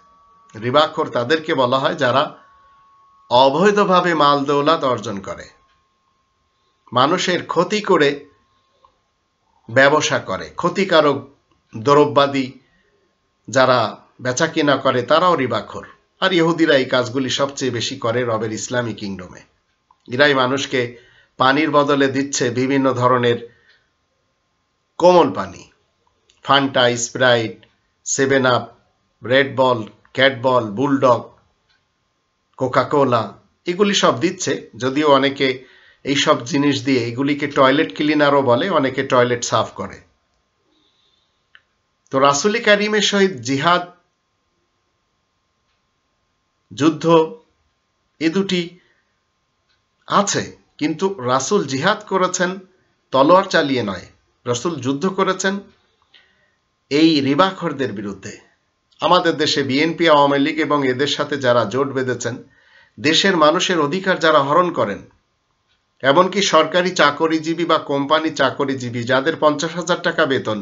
রিবাখোর তাদেরকে বলা হয় যারা অবৈধভাবে মাল দৌলত অর্জন করে, মানুষের ক্ষতি করে ব্যবসা করে, ক্ষতিকারক দ্রব্যাদি যারা বেচা কিনা করে তারাও রিবাখোর। আর ইহুদিরা এই কাজগুলি সবচেয়ে বেশি করে রবের ইসলামী কিংডমে। এরাই মানুষকে পানির বদলে দিচ্ছে বিভিন্ন ধরনের কোমল পানি, Fanta, Sprite, 7 up, Red Bull, ক্যাট বল, বুলডগ, কোকাকোলা, এগুলি সব দিচ্ছে। যদিও অনেকে এই সব জিনিস দিয়ে এগুলিকে টয়লেট ক্লিনারও বলে, অনেকে টয়লেট সাফ করে। তো রাসূল কারীমের সহিত জিহাদ, যুদ্ধ, এ দুটি আছে, কিন্তু রাসূল জিহাদ করেছেন তলোয়ার চালিয়ে নয়। রাসূল যুদ্ধ করেছেন এই রিবাখোরদের বিরুদ্ধে। আমাদের দেশে বিএনপি, আওয়ামী লীগ এবং এদের সাথে যারা জোট বেঁধেছেন, দেশের মানুষের অধিকার যারা হরণ করেন, এমনকি সরকারি চাকরিজীবী বা কোম্পানি চাকরিজীবী যাদের 50,000 টাকা বেতন,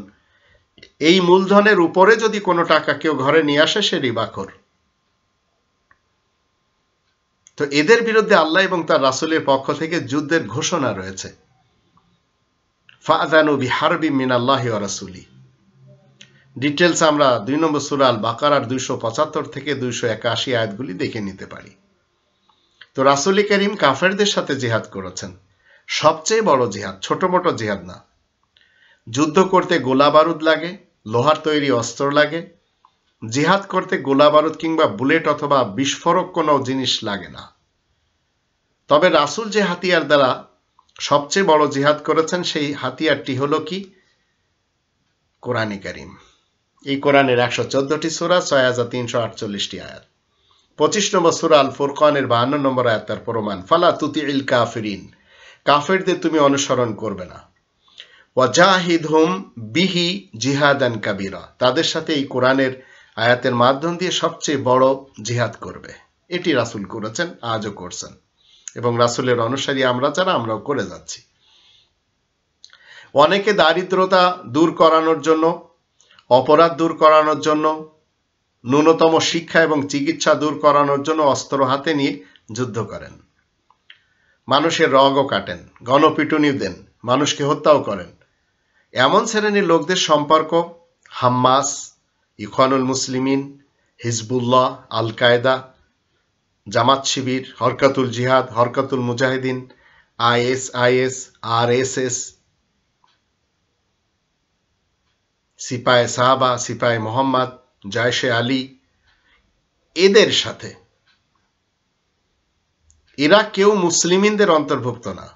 এই মূলধনের উপরে যদি কোনো টাকা কেউ ঘরে নিয়ে আসে, সে রিবাখোর। তো এদের বিরুদ্ধে আল্লাহ এবং তার রাসূলের পক্ষ থেকে যুদ্ধের ঘোষণা রয়েছে। ফাযানু বিহারবিম মিনাল্লাহি ওয়া রাসূলি। ডিটেলস আমরা 2 নম্বর সূরা আল বাকারার 275 থেকে 281 আয়াতগুলি দেখে নিতে পারি। তো রাসূল করিম কাফেরদের সাথে জিহাদ করেছেন, সবচেয়ে বড় জিহাদ, ছোট মোটো জিহাদ না। যুদ্ধ করতে গোলা বারুদ লাগে, লোহার তৈরি অস্ত্র লাগে। জিহাদ করতে গোলা বারুদ কিংবা বুলেট অথবা বিস্ফোরক কোনো জিনিস লাগে না। তবে রাসূল যে হাতিয়ার দ্বারা সবচেয়ে বড় জিহাদ করেছেন, সেই হাতিয়ারটি হলো কি? কোরআনে কারীম। এই কোরআনের 114টি সূরা, 6348টি আয়াত। 25 নম্বর সূরা আল ফুরকানের 52 নম্বর আয়াত তার প্রমাণ। ফালা তুতিইল কাফিরিন, কাফেরদের তুমি অনুসরণ করবে না। ওয়াজাহিদহুম বিহি জিহাদান কাবীরা, তাদের সাথে এই কোরআনের আয়াতের মাধ্যম দিয়ে সবচেয়ে বড় জিহাদ করবে। এটি রাসূল করেছেন, আজও করছেন, এবং রাসূলের অনুসারী আমরা যারা, আমরাও করে যাচ্ছি। অনেকে দারিদ্রতা দূর করানোর জন্য, অপরাধ দূর করানোর জন্য, ন্যূনতম শিক্ষা এবং চিকিৎসা দূর করানোর জন্য অস্ত্র হাতে নিয়ে যুদ্ধ করেন, মানুষের রগও কাটেন, গণপিটুনি দেন, মানুষকে হত্যাও করেন। এমন শ্রেণীর লোকদের সম্পর্ক হাম্মাস, ইখওয়ানুল মুসলিমিন, হিজবুল্লাহ, আল কায়দা, জামাত শিবির, হরকাতুল জিহাদ, হরকাতুল মুজাহিদিন, আইএসআইএস, আরএসএস, সিপাহে সাহাবা, সিপাহে মোহাম্মদ, জয়শে আলী, এদের সাথে এরা কেউ মুসলিমিনদের অন্তর্ভুক্ত না।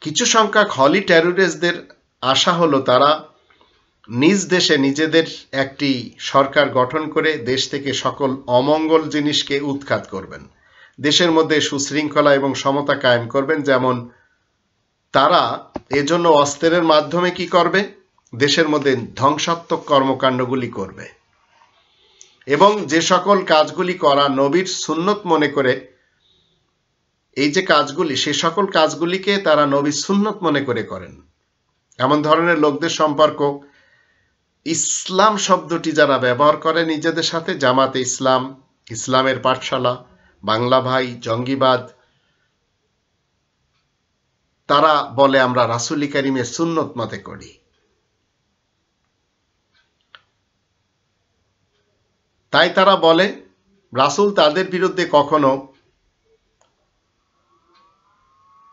কিছু সংখ্যক হলি টেররিস্টদের আশা হলো তারা নিজ দেশে নিজেদের একটি সরকার গঠন করে দেশ থেকে সকল অমঙ্গল জিনিসকে উৎখাত করবেন, দেশের মধ্যে সুশৃঙ্খলা এবং সমতা কায়েম করবেন। যেমন তারা এজন্য অস্ত্রের মাধ্যমে কি করবে, দেশের মধ্যে ধ্বংসাত্মক কর্মকাণ্ডগুলি করবে এবং যে সকল কাজগুলি করা নবীর সুন্নত মনে করে, এই যে কাজগুলি, সে সকল কাজগুলিকে তারা নবীর সুন্নত মনে করে করেন। এমন ধরনের লোকদের সম্পর্ক ইসলাম শব্দটি যারা ব্যবহার করে নিজেদের সাথে, জামাতে ইসলাম, ইসলামের পাঠশালা, বাংলা ভাই, জঙ্গিবাদ, তারা বলে আমরা রাসূল কারীমের সুন্নত মতে করি। তাই তারা বলে রাসূল তাদের বিরুদ্ধে কখনো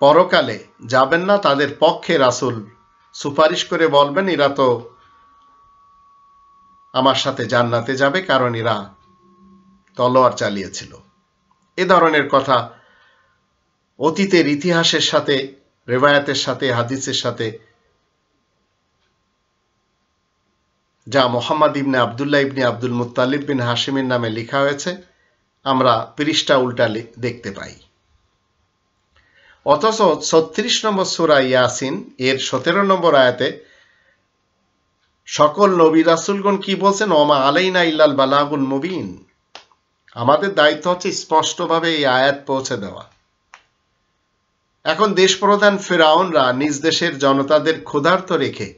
পরকালে যাবেন না, তাদের পক্ষে রাসূল সুপারিশ করে বলবেন এরা তো আমার সাথে জান্নাতে যাবে, কারণ এরা তলোয়ার চালিয়েছিল। এ ধরনের কথা অতীতের ইতিহাসের সাথে, রেওয়ায়াতের সাথে, হাদিসের সাথে, যা মুহাম্মদ ইবনে আব্দুল্লাহ ইবনে আব্দুল মুত্তালিব বিন হাশিমের নামে লেখা হয়েছে, আমরা পৃষ্ঠা উল্টা দেখতে পাই। অথচ ৩৬ নম্বর সূরা ইয়াসিন এর ১৭ নম্বর আয়াতে সকল নবী রাসূলগণ কি বলছেন, ওমা আলাইনা ইল্লাল বালাগুল মুবিন, আমাদের দায়িত্ব হচ্ছে স্পষ্টভাবে এই আয়াত পৌঁছে দেওয়া। এখন দেশপ্রধান ফিরআউনরা নিজ দেশের জনতাদের ক্ষুধার্ত রেখে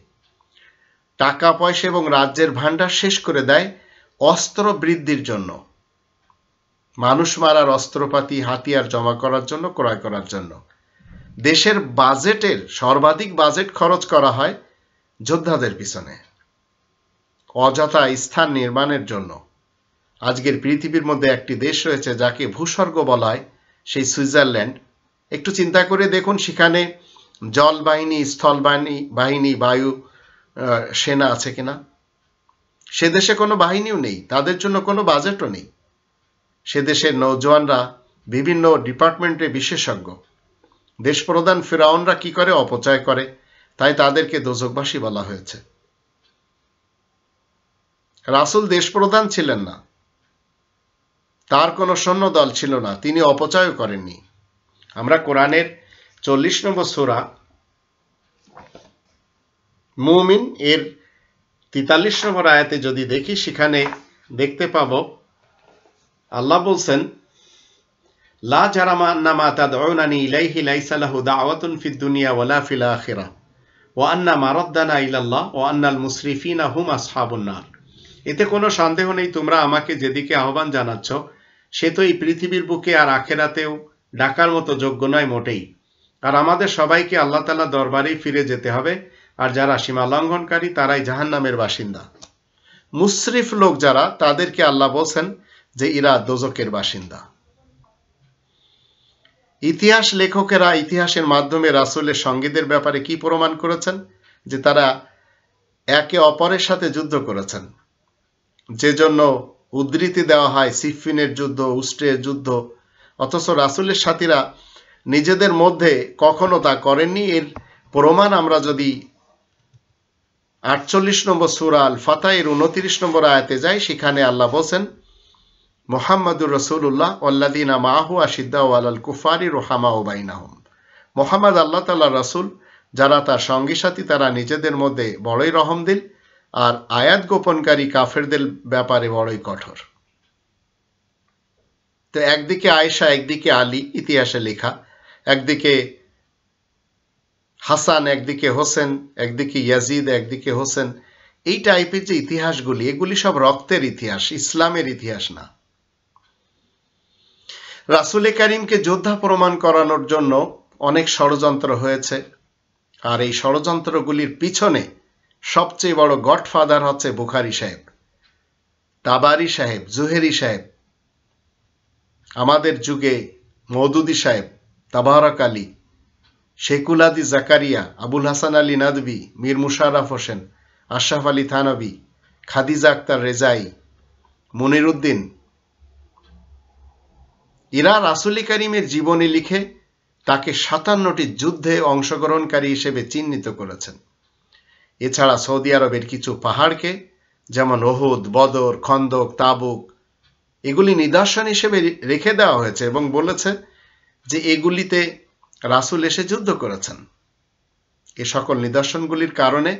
টাকা পয়সা এবং রাজ্যের ভান্ডার শেষ করে দেয় অস্ত্র বৃদ্ধির জন্য, মানুষ মারার অস্ত্রপাতি, হাতিয়ার জমা করার জন্য, ক্রয় করার জন্য। দেশের বাজেটের সর্বাধিক বাজেট খরচ করা হয় যোদ্ধাদের পিছনে, অযথা স্থান নির্মাণের জন্য। আজকের পৃথিবীর মধ্যে একটি দেশ রয়েছে যাকে ভূস্বর্গ বলা হয়, সেই সুইজারল্যান্ড। একটু চিন্তা করে দেখুন, সেখানে জল বাহিনী, স্থল বাহিনী, বায়ু সেনা আছে কিনা? সে দেশে কোনো বাহিনীও নেই, তাদের জন্য কোনো বাজেটও নেই। সে দেশের নৌজওয়ানরা বিভিন্ন ডিপার্টমেন্টে বিশেষজ্ঞ। দেশপ্রধান ফিরআউনরা কি করে? অপচয় করে, তাই তাদেরকে দোজখবাসী বলা হয়েছে। রাসূল দেশপ্রধান ছিলেন না, তার কোনো সৈন্য দল ছিল না, তিনি অপচয়ও করেননি। আমরা কোরআনের ৪০ নম্বর সূরা মুমিন এর ৪৩ নম্বর আয়াতে যদি দেখি, সেখানে দেখতে পাব আল্লাহ বলছেন, লা জারামা আন্না মা তাদউনানি ইলাইহি লাইসা লাহু দাওয়াতুন ফিদ দুনিয়া ওয়ালা ফিল আখিরাহ ওয়া আন্না মারাদ্দানা ইলাল্লাহ ওয়া আন্নাল মুসরিফিনা হুম আসহাবুন নার। এতে কোনো সন্দেহ নেই তোমরা আমাকে যেদিকে আহ্বান জানাচ্ছ সে তো এই পৃথিবীর বুকে আর আখেরাতেও ডাকার মতো যোগ্য নয় মোটেই। আর আমাদের সবাইকে আল্লাহ তাআলা দরবারেই ফিরে যেতে হবে, আর যারা সীমা লঙ্ঘনকারী তারাই জাহান্নামের বাসিন্দা। মুসরিফ লোক যারা, তাদেরকে আল্লাহ বলছেন যে এরা দোজকের বাসিন্দা। ইতিহাস লেখকেরা ইতিহাসের মাধ্যমে রাসূলের সঙ্গীদের ব্যাপারে কি প্রমাণ করেছেন? যে তারা একে অপরের সাথে যুদ্ধ করেছেন, যে জন্য উদ্ধৃতি দেওয়া হয় সিফিনের যুদ্ধ, উষ্ট্রের যুদ্ধ। অথচ রাসূলের সাথীরা নিজেদের মধ্যে কখনো তা করেননি। এর প্রমাণ আমরা যদি ৪৮ নম্বর সূরা আল ফাতহ এর ২৯ নম্বর আয়াতে যাই, সেখানে আল্লাহ বলেন, মুহাম্মাদুর রাসূলুল্লাহ ওয়াল্লাযীনা মাআহু আশিদ্দাউ আলাল কুফারি রুহামাউ বাইনাহুম। মুহাম্মদ আল্লাহ তাআলার রাসূল, যারা তার সঙ্গী সাথী, তারা নিজেদের মধ্যে বড়ই রহমদিল আর আয়াত গোপনকারী কাফেরদের ব্যাপারে বড়ই কঠোর। তো একদিকে আয়েশা, একদিকে আলী, ইতিহাসে লেখা, একদিকে হাসান, একদিকে হোসেন, একদিকে ইয়াজিদ, একদিকে হোসেন। এই টাইপের যে ইতিহাসগুলি, এগুলি সব রক্তের ইতিহাস, ইসলামের ইতিহাস না। রাসূল কারীমকে যোদ্ধা প্রমাণ করানোর জন্য অনেক ষড়যন্ত্র হয়েছে, আর এই ষড়যন্ত্রগুলির পিছনে সবচেয়ে বড় গডফাদার হচ্ছে বুখারী সাহেব, তাবারি সাহেব, জুহেরি সাহেব, আমাদের যুগে মওদুদি সাহেব, তাবারক আলী, শেখুল আদি জাকারিয়া, আবুল হাসান আলী নাদভী, মীর মুশাররফ হোসেন, আশরাফ আলী থানভী, খাদিজা আক্তার রেজাই, মুনিরউদ্দিন এরা রাসূল করিমের জীবনী লিখে তাকে 57টি যুদ্ধে অংশগ্রহণকারী হিসেবে চিহ্নিত করেছেন। এছাড়া সৌদি আরবের কিছু পাহাড়কে, যেমন উহুদ, বদর, খন্দক, তাবুক, এগুলি নিদর্শন হিসেবে রেখে দেওয়া হয়েছে এবং বলেছে যে এগুলিতে রাসূল এসে যুদ্ধ করেছেন। এ সকল নিদর্শনগুলির কারণে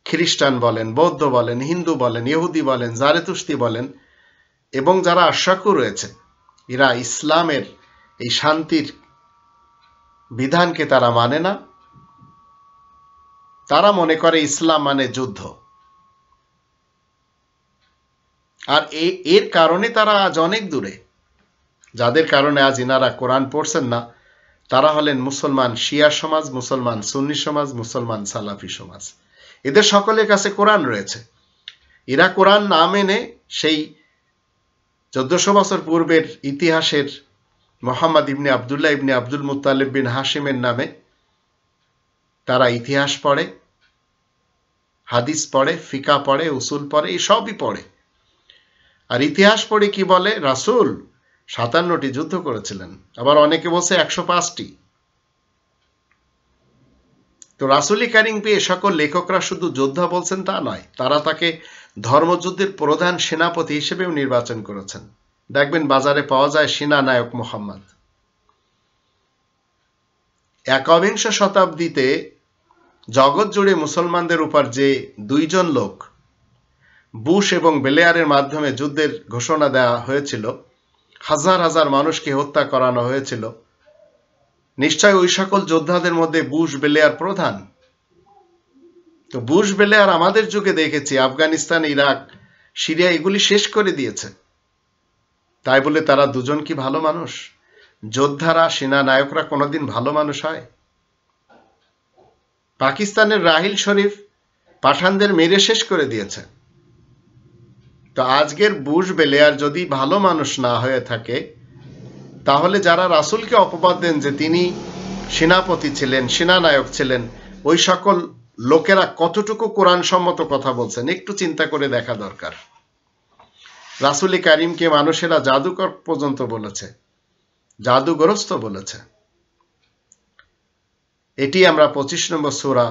খ্রিস্টান বলেন, বৌদ্ধ বলেন, হিন্দু বলেন, ইহুদি বলেন, জারেতুস্তি বলেন এবং যারা আশরাকু রয়েছে, এরা ইসলামের এই শান্তির বিধানকে তারা মানে না। তারা মনে করে ইসলাম মানে যুদ্ধ। আর এর কারণে তারা আজ অনেক দূরে। যাদের কারণে আজ ইনারা কোরআন পড়ছেন না, তারা হলেন মুসলমান শিয়া সমাজ, মুসলমান সুন্নি সমাজ, মুসলমান সালাফি সমাজ। এদের সকলের কাছে কোরআন রয়েছে। এরা কোরআন না মেনে সেই 1400 বছর পূর্বের ইতিহাসের মোহাম্মদ ইবনে আবদুল্লাহ ইবনে আব্দুল মুত্তালিব বিন হাশিমের নামে তারা ইতিহাস পড়ে, হাদিস পড়ে, ফিকা পড়ে, উসুল পড়ে, এই সবই পড়ে। আর ইতিহাস পড়ে কি বলে? রাসূল 57টি যুদ্ধ করেছিলেন, আবার অনেকে বলছে 105টি। তো রাসূল কারীম পেয়ে সকল লেখকরা শুধু যোদ্ধা বলছেন তা নয়, তারা তাকে ধর্মযুদ্ধের প্রধান সেনাপতি হিসেবেও নির্বাচন করেছেন। দেখবেন বাজারে পাওয়া যায় সেনানায়ক মুহাম্মদ। একবিংশ শতাব্দীতে জগৎ জুড়ে মুসলমানদের উপর যে দুইজন লোক বুশ এবং ব্লেয়ারের মাধ্যমে যুদ্ধের ঘোষণা দেওয়া হয়েছিল, হাজার হাজার মানুষকে হত্যা করানো হয়েছিল, নিশ্চয় ওই সকল যোদ্ধাদের মধ্যে বুশ ব্লেয়ার প্রধান। তো বুশ ব্লেয়ার আমাদের যুগে দেখেছি আফগানিস্তান, ইরাক, সিরিয়া এগুলি শেষ করে দিয়েছে। তাই বলে তারা দুজন কি ভালো মানুষ? যোদ্ধারা, সেনা নায়করা কোনোদিন ভালো মানুষ হয়? পাকিস্তানের রাহিল শরীফ পাঠানদের মেরে শেষ করে দিয়েছে। তো আজকের বুশ ব্লেয়ার যদি ভালো মানুষ না হয়ে থাকে, তাহলে যারা রাসূলকে অপবাদ দেন যে তিনি সেনাপতি ছিলেন, সেনানায়ক ছিলেন, ওই সকল লোকেরা কতটুকু কোরআন সম্মত কথা বলছেন একটু চিন্তা করে দেখা দরকার। রাসূল কারীমকে মানুষেরা জাদুকর পর্যন্ত বলেছে, জাদুগ্রস্ত বলেছে। এটি আমরা 25 নম্বর সূরা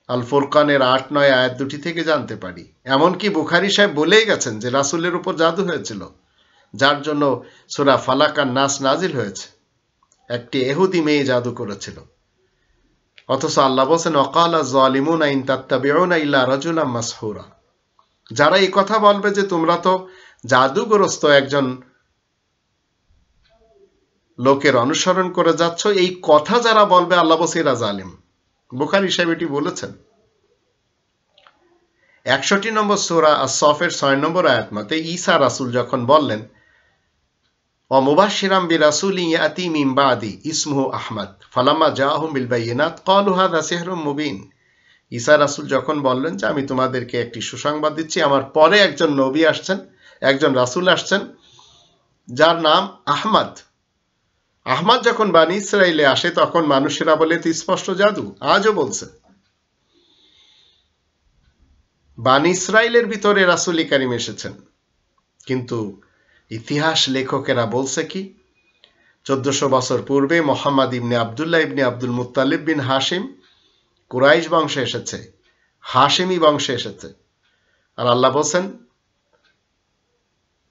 আল ফুরকানের 8-9 আয়াত দুটি থেকে জানতে পারি। এমনকি বুখারী সাহেব বলেই গেছেন যে রাসূলের উপর জাদু হয়েছিল, যার জন্য সূরা ফালাক আর নাস নাজিল হয়েছে। একটি ইহুদি মেয়ে জাদু করেছিল। অথচ আল্লাহ বলেন ওয়াকালা যালিমুনা ইন তাত্তাবিউনা ইল্লা রাজুলাম মাসহুরা। যারা এই কথা বলবে যে তোমরা তো জাদুগ্রস্ত একজন লোকের অনুসরণ করে যাচ্ছ, এই কথা যারা বলবে আল্লাহ বলেন এরা জালিম। বুখারী সাহেব এটি বলেছেন। 61 নম্বর সূরা আস-সফের 6 নম্বর আয়াত মতে ঈসা রাসূল যখন বললেন ওয়া মুবাশশিরাম বিরাসূলিন ইয়াতি মিন বাদি ইসমুহু আহমদ ফালাম্মা জাআহুম বিল বাইয়িনাত ক্বালু হাযা সিহরুম মুবিন। ঈসা রাসূল যখন বললেন যে আমি তোমাদেরকে একটি সুসংবাদ দিচ্ছি, আমার পরে একজন নবী আসছেন, একজন রাসূল আসছেন যার নাম আহমদ। আহমদ যখন বানি ইসরাইলে আসে তখন মানুষেরা বলে তো স্পষ্ট জাদু, আজও বলছে। বানি ইসরাইলের ভিতরে রাসূল কারীম এসেছেন, কিন্তু ইতিহাস লেখকেরা বলছে কি 1400 বছর পূর্বে মোহাম্মদ ইবনে আবদুল্লাহ ইবনে আব্দুল মুত্তালিব বিন হাশিম কুরাইশ বংশে এসেছে, হাশিমি বংশে এসেছে। আর আল্লাহ বলেন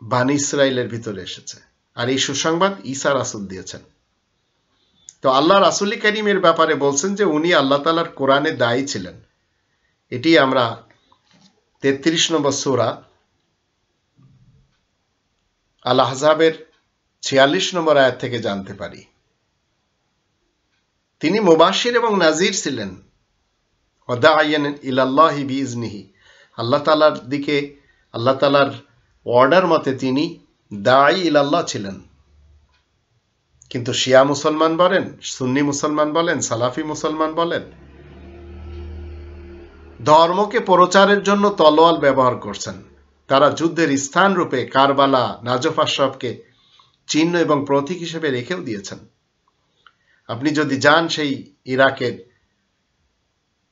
বানি ইসরাইলের ভিতরে এসেছে। আর এই সুসংবাদ ঈসা রাসূল দিয়েছেন। তো আল্লাহ রাসূল কারীমের ব্যাপারে বলছেন যে উনি আল্লাহ তাআলার কোরআনে দায়ী ছিলেন। এটি আমরা 33 নম্বর সূরা আল আহজাবের 46 নম্বর আয়াত থেকে জানতে পারি। তিনি মুবাশশির এবং নাজির ছিলেন। ওয়া দাঈয়ান ইলাল্লাহি বিইজনিহি, আল্লাহ তাআলার দিকে, আল্লাহ তাআলার অর্ডার মতে তিনি দাঈ ইলাল্লাহ ছিলেন। কিন্তু শিয়া মুসলমান বলেন, সুন্নি মুসলমান বলেন, সালাফি মুসলমান বলেন, ধর্মকে প্রচারের জন্য তলোয়ার ব্যবহার করছেন। তারা যুদ্ধের স্থান রূপে কারবালা, নাজফ আশরাফকে চিহ্ন এবং প্রতীক হিসেবে রেখেও দিয়েছেন। আপনি যদি যান সেই ইরাকের,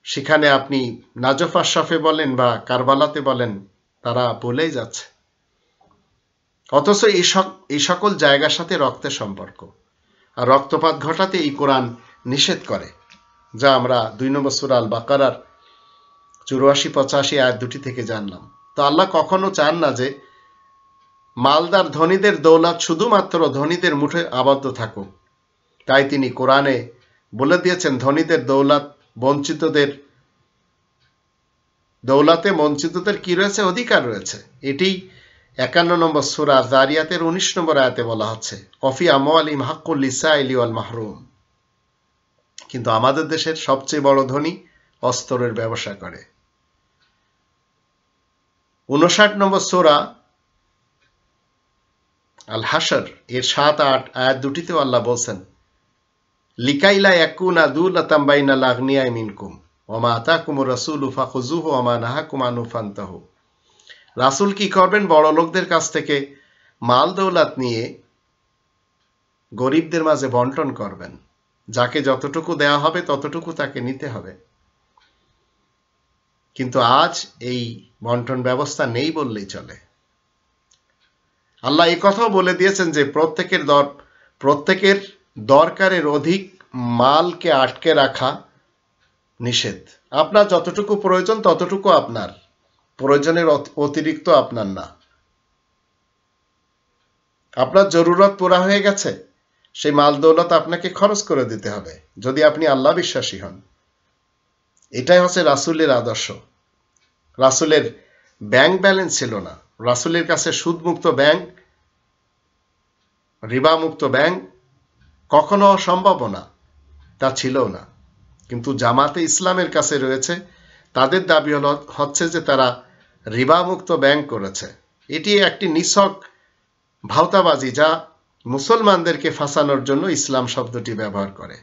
সেখানে আপনি নাজফ আশরাফে বলেন বা কারবালাতে বলেন, তারা বলেই যাচ্ছে। অথচ এই সকল জায়গার সাথে রক্তের সম্পর্ক, আর রক্তপাত ঘটাতে এই কোরআন নিষেধ করে, যা আমরা 2 নম্বর সূরা আল বাকারার 84-85 আয়াত দুটি থেকে জানলাম। তো আল্লাহ কখনো চান না যে মালদার ধনীদের দৌলত শুধুমাত্র ধনীদের মুঠে আবদ্ধ থাকুক। তাই তিনি কোরআনে বলে দিয়েছেন, ধনীদের দৌলতে বঞ্চিতদের কি রয়েছে? অধিকার রয়েছে। এটি 51 নম্বর সূরা যারিয়াতের 19 নম্বর আয়াতে বলা হচ্ছে, ওয়াফি আমওয়ালিহিম হাক্কুল লিসাইলি ওয়াল মাহরুম। কিন্তু আমাদের দেশের সবচেয়ে বড় ধনী অস্তরের ব্যবসা করে। 59 নম্বর সূরা আল হাশর এর 7-8 আয়াত দুটিতেও আল্লাহ বলছেন, লিকাইলা ইয়াকুনা দুলাতাম বাইনাল আগনিয়া মিনকুম ওয়া মা আতাকুমুর রাসূলু ফাখুযুহু ওয়া মা নাহাকুম আনহু ফান্তাহু। রাসূল কি করবেন? বড় লোকদের কাছ থেকে মাল দৌলত নিয়ে গরিবদের মাঝে বন্টন করবেন। যাকে যতটুকু দেয়া হবে ততটুকু তাকে নিতে হবে। কিন্তু আজ এই বন্টন ব্যবস্থা নেই বললেই চলে। আল্লাহ এই কথাও বলে দিয়েছেন যে প্রত্যেকের দরকারের অধিক মালকে আটকে রাখা নিষেধ। আপনার যতটুকু প্রয়োজন ততটুকু আপনার, প্রয়োজনের অতিরিক্ত আপনার না। আপনার জরুরত পুরা হয়ে গেছে, সেই মাল দৌলত আপনাকে খরচ করে দিতে হবে যদি আপনি আল্লাহ বিশ্বাসী হন। এটাই হচ্ছে রাসূলের আদর্শ। রাসূলের ব্যাংক ব্যালেন্স ছিল না। রাসূলের কাছে সুদমুক্ত ব্যাংক, রিবামুক্ত ব্যাংক কখনো সম্ভব না, তা ছিল না। কিন্তু জামাতে ইসলামের কাছে রয়েছে। তাদের দাবি হচ্ছে যে তারা রিবামুক্ত ব্যাংক করেছে। এটি একটি নিছক ভাওতাবাজি, যা মুসলমানদেরকে ফাঁসানোর জন্য ইসলাম শব্দটি ব্যবহার করে।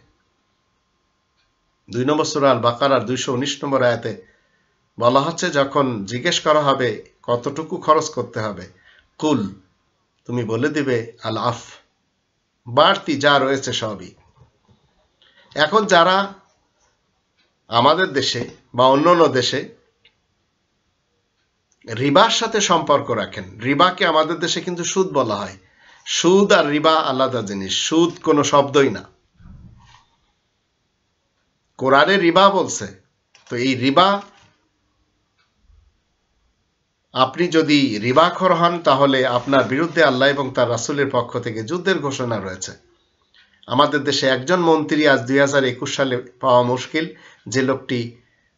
2 নম্বর সূরা আল বাকারার 219 নম্বর আয়াতে বলা হচ্ছে, যখন জিজ্ঞেস করা হবে কতটুকু খরচ করতে হবে, কুল, তুমি বলে দিবে আল আফ, বাড়তি যা রয়েছে সবই। এখন যারা আমাদের দেশে বা অন্যান্য দেশে রিবার সাথে সম্পর্ক রাখেন, রিবাকে আমাদের দেশে কিন্তু সুদ বলা হয়। সুদ আর রিবা আলাদা জিনিস। সুদ কোনো শব্দই না। কোরআনে রিবা বলছে। তো এই রিবা, আপনি যদি রিবাখোর হন তাহলে আপনার বিরুদ্ধে আল্লাহ এবং তার রাসূলের পক্ষ থেকে যুদ্ধের ঘোষণা রয়েছে। আমাদের দেশে একজন মন্ত্রী আজ 2021 সালে পাওয়া মুশকিল,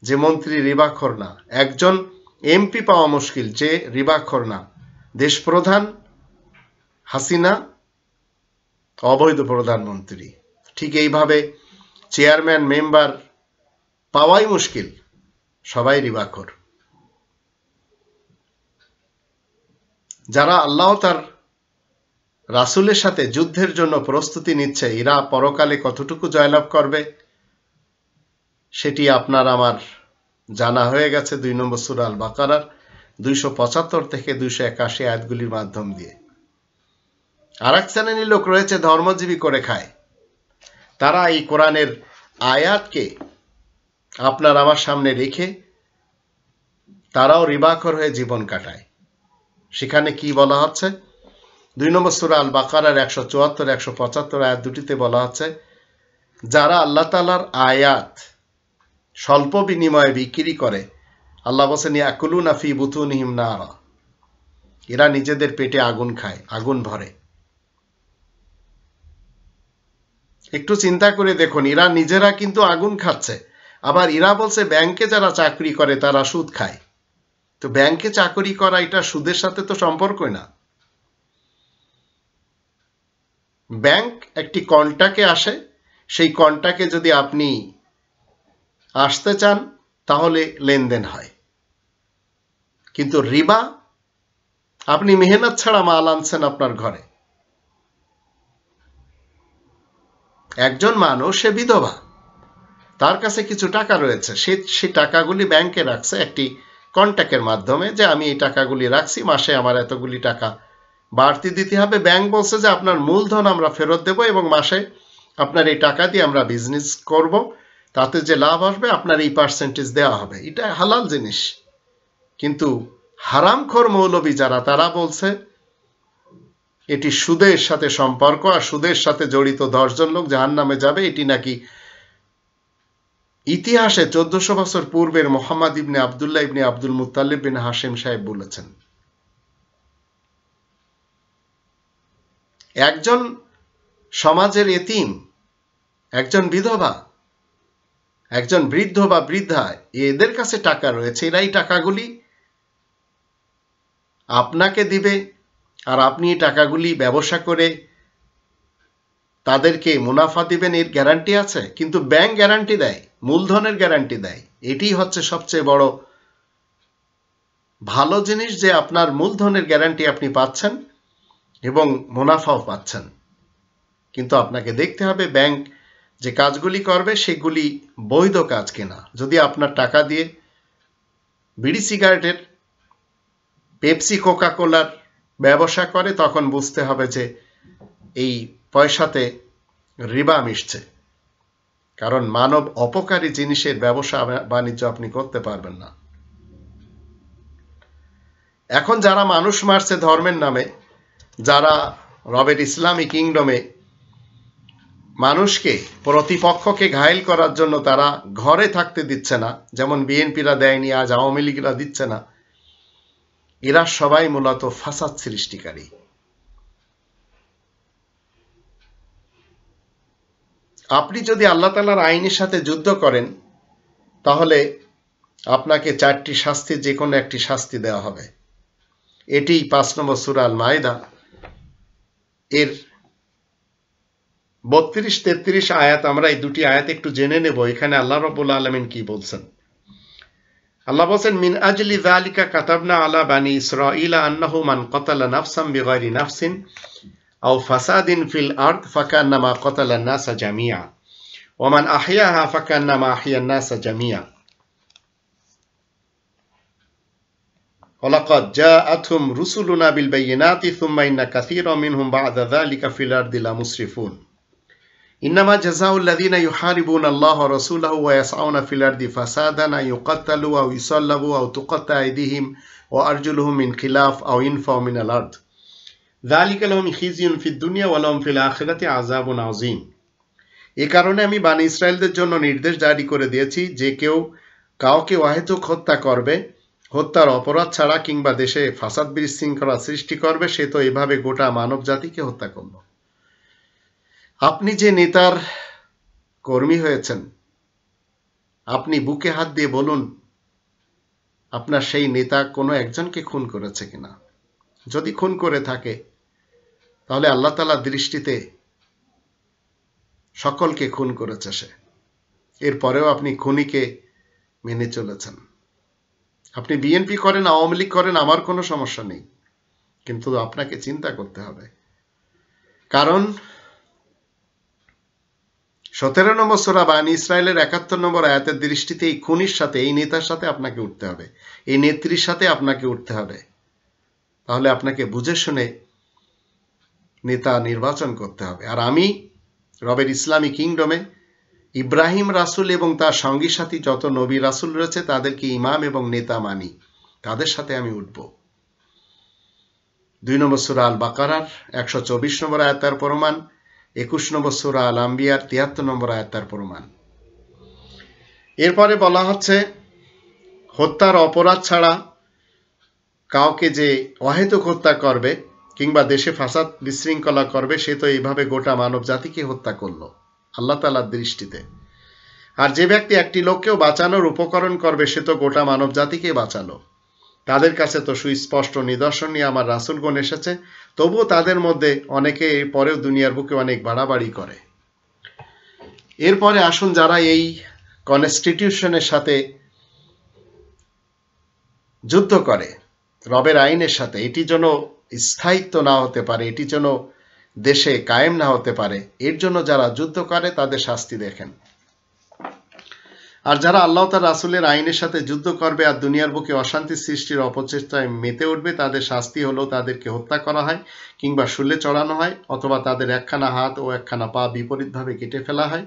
যে মন্ত্রী রিবাখোর না। একজন এমপি পাওয়া মুশকিল যে রিবাখোর না। দেশ প্রধান হাসিনা অবৈধ প্রধানমন্ত্রী। ঠিক এইভাবে চেয়ারম্যান, মেম্বার পাওয়াই মুশকিল, সবাই রিবাখোর। যারা আল্লাহ তার রাসূলের সাথে যুদ্ধের জন্য প্রস্তুতি নিচ্ছে, এরা পরকালে কতটুকু জয়লাভ করবে সেটি আপনার আমার জানা হয়ে গেছে 2 নম্বর সূরা আল বাকারার 275 থেকে 281 আয়াতগুলির মাধ্যম দিয়ে। আরেক শ্রেণীর লোক রয়েছে ধর্মজীবী করে খায়। তারা এই কোরআনের আয়াতকে আপনার আমার সামনে রেখে তারাও রিবাখোর হয়ে জীবন কাটায়। সেখানে কি বলা হচ্ছে? 2 নম্বর সূরা আল বাকারার 174-175 আয়াত দুটিতে বলা হচ্ছে, যারা আল্লাহ তাআলার আয়াত স্বল্প বিনিময়ে বিক্রি করে, আল্লাহ বলেন, ইয়াকুলুনা ফি বুতুনিহিম নারা, এরা নিজেদের পেটে আগুন খায়, আগুন ভরে। একটু চিন্তা করে দেখুন, এরা নিজেরা কিন্তু আগুন খাচ্ছে, আবার এরা বলছে ব্যাংকে যারা চাকরি করে তারা সুদ খায়। তো ব্যাংকে চাকরি করা এটা সুদের সাথে তো সম্পর্কই না। ব্যাংক একটি কন্ট্রাক্টে আসে, সেই কন্ট্রাক্টে যদি আপনি আসতে চান তাহলে লেনদেন হয়। কিন্তু রিবা, আপনি মেহনত ছাড়া মাল আনছেন আপনার ঘরে। একজন মানুষ, সে বিধবা, তার কাছে কিছু টাকা রয়েছে, সে টাকাগুলি ব্যাংকে রাখছে একটি কন্ট্রাক্টের মাধ্যমে, যে আমি এই টাকাগুলি রাখছি, মাসে আমার এতগুলি টাকা বাড়তি দিতে হবে। ব্যাংক বলছে যে আপনার মূলধন আমরা ফেরত দেব এবং মাসে আপনার এই টাকা দিয়ে আমরা বিজনেস করব, তাতে যে লাভ আসবে আপনার এই পার্সেন্টেজ দেওয়া হবে। এটা হালাল জিনিস। কিন্তু হারামখোর মৌলবী যারা, তারা বলছে এটি সুদের সাথে সম্পর্ক, আর সুদের সাথে জড়িত 10 জন লোক জাহান্নামে যাবে, এটি নাকি ইতিহাসে 1400 বছর পূর্বের মোহাম্মদ ইবনে আবদুল্লাহ ইবনে আব্দুল মুত্তালিব বিন হাশিম সাহেব বলেছেন। একজন সমাজের এতিম, একজন বিধবা, একজন বৃদ্ধ বা বৃদ্ধা, এদের কাছে টাকা রয়েছে, এরাই টাকাগুলি আপনাকে দিবে, আর আপনি টাকাগুলি ব্যবসা করে তাদেরকে মুনাফা দিবেন, এর গ্যারান্টি আছে? কিন্তু ব্যাংক গ্যারান্টি দেয়, মূলধনের গ্যারান্টি দেয়। এটি হচ্ছে সবচেয়ে বড় ভালো জিনিস, যে আপনার মূলধনের গ্যারান্টি আপনি পাচ্ছেন এবং মুনাফাও পাচ্ছেন। কিন্তু আপনাকে দেখতে হবে ব্যাংক যে কাজগুলি করবে সেগুলি বৈধ কাজ কিনা। যদি আপনার টাকা দিয়ে বিড়ি সিগারেটের, পেপসি, কোকা কোলার ব্যবসা করে, তখন বুঝতে হবে যে এই পয়সাতে রিবা মিশছে। কারণ মানব অপকারী জিনিসের ব্যবসা বাণিজ্য আপনি করতে পারবেন না। এখন যারা মানুষ মারছে ধর্মের নামে, যারা রবের ইসলামী কিংডমে মানুষকে, প্রতিপক্ষকে ঘায়েল করার জন্য তারা ঘরে থাকতে দিচ্ছে না, যেমন বিএনপিরা দেয়নি, আজ আওয়ামী লীগরা দিচ্ছে না, এরা সবাই মূলত ফাসাদ সৃষ্টিকারী। আপনি যদি আল্লাহ তাআলার আইনের সাথে যুদ্ধ করেন, তাহলে আপনাকে 4টি শাস্তি, যে কোনো একটি শাস্তি দেওয়া হবে। এটি 5 নম্বর সূরা আল মাইদা এর 32-33 আয়াত। আমরা এই দুটি আয়াত একটু জেনে নেব। এখানে আল্লাহ রাব্বুল আলামিন কি বলছেন। আল্লাহ বলেন, মিন আজলি যালিকা কাতাবনা আলা বানি ইসরাঈলা আন্নাহু মান কাতালা নাফসান বিগাইরি নাফসিন আও ফাসাদিন ফিল আরদ ফাকান্নামা কাতালা নাসা জামিআ ওয়া মান আহইয়াহা ফাকান্নামা আহইয়ান নাসা জামিআ ওয়ালাকাদ জাআতহুম রুসুলুনা বিল বায়িনাতি সুম্মা ইন্না কাসীরাম মিনহুম বা'দা যালিকা ফিল আরদি লামুসরিফুন ইন্নামা জাযাউল লাযীনা ইউহারিবুনা আল্লাহ ওয়া রাসূলাহু ওয়া ইয়াসআউনা ফিল আরদি ফাসাদান আন ইউকাত্তালু আও ইউসাল্লাবু আও তুকাত্তা আইদিহিম ওয়া আরজুলুহুম মিন খিলাফ আও ইনফাউ মিনাল আরদ যালিকা লাহুম খিজিয়ুন ফিদ দুনিয়া ওয়া লাহুম ফিল আখিরাতি আযাবুন আযীম। এই কারণে আমি বনী ইসরাইলদের জন্য নির্দেশ জারি করে দিয়েছি, যে কেউ কাউকে অহেতুক হত্যা করবে, হত্যার অপরাধ ছাড়া, কিংবা দেশে ফাসাদ বিশৃঙ্খলা সৃষ্টি করবে, সে তো এভাবে গোটা মানব জাতিকে হত্যা করল। আপনি যে নেতার কর্মী হয়েছেন, আপনি বুকে হাত দিয়ে বলুন আপনার সেই নেতা কোনো একজনকে খুন করেছে কিনা। যদি খুন করে থাকে, তাহলে আল্লাহ তাআলার দৃষ্টিতে সকলকে খুন করেছে সে। এরপরেও আপনি খুনিকে মেনে চলেছেন। আপনি বিএনপি করেন, আওয়ামী লীগ করেন, আমার কোনো সমস্যা নেই, কিন্তু আপনাকে চিন্তা করতে হবে। কারণ 17 নম্বর সূরা বানী ইসরাইলের 71 নম্বর আয়াতের দৃষ্টিতে এই খুনির সাথে, এই নেতার সাথে আপনাকে উঠতে হবে, এই নেত্রীর সাথে আপনাকে উঠতে হবে। তাহলে আপনাকে বুঝে শুনে নেতা নির্বাচন করতে হবে। আর আমি রবের ইসলামী কিংডমে ইব্রাহিম রাসূল এবং তার সঙ্গী সাথী যত নবী রাসূল রয়েছে তাদেরকে ইমাম এবং নেতা মানি, তাদের সাথে আমি উঠব। 2 নম্বর সূরা আল বাকারার 124 নম্বর আয়াত তার প্রমাণ, 21 নম্বর সূরা আল আম্বিয়ার 73 নম্বর আয়াত তার প্রমাণ। এরপরে বলা হচ্ছে, হত্যার অপরাধ ছাড়া কাউকে যে অহেতুক হত্যা করবে কিংবা দেশে ফাসাদ বিশৃঙ্খলা করবে, সে তো এইভাবে গোটা মানব জাতিকে হত্যা করলো আল্লাহ তাআলার দৃষ্টিতে। আর যে ব্যক্তি একটি লোককেও বাঁচানোর উপকরণ করবে, সে তো গোটা মানব জাতিকে বাঁচালো। তাদের কাছে তো সুস্পষ্ট নিদর্শন নিয়ে আমার রাসূলগণ এসেছে, তবুও তাদের মধ্যে অনেকে পরেও দুনিয়ার বুকে অনেক বাড়াবাড়ি করে। এরপরে আসুন, যারা এই কনস্টিটিউশনের সাথে যুদ্ধ করে, রবের আইনের সাথে, এটি যেন স্থায়িত্ব না হতে পারে, এটি যেন দেশে কায়েম না হতে পারে, এর জন্য যারা যুদ্ধ করে তাদের শাস্তি দেখেন। আর যারা আল্লাহ তার রাসূলের আইনের সাথে যুদ্ধ করবে আর দুনিয়ার বুকে অশান্তি সৃষ্টির অপচেষ্টায় মেতে উঠবে, তাদের শাস্তি হলো তাদেরকে হত্যা করা হয়, কিংবা শুলে চড়ানো হয়, অথবা তাদের একখানা হাত ও একখানা পা বিপরীতভাবে কেটে ফেলা হয়,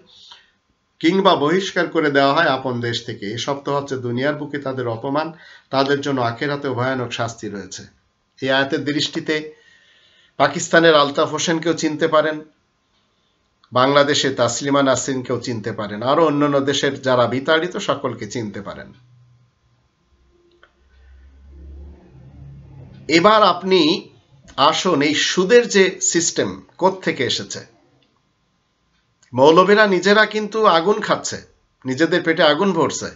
কিংবা বহিষ্কার করে দেওয়া হয় আপন দেশ থেকে। এসব তো হচ্ছে দুনিয়ার বুকে তাদের অপমান, তাদের জন্য আখিরাতেও ভয়ানক শাস্তি রয়েছে। এই আয়াতের দৃষ্টিতে পাকিস্তানের আলতাফ হোসেনকেও চিনতে পারেন, বাংলাদেশে তাসলিমা নাসরিনকেও চিনতে পারেন, আরো অন্যান্য দেশের যারা বিতাড়িত সকলকে চিনতে পারেন। এবার আপনি আসুন, এই সুদের যে সিস্টেম কোত্থেকে এসেছে। মৌলবীরা নিজেরা কিন্তু আগুন খাচ্ছে, নিজেদের পেটে আগুন ভরছে।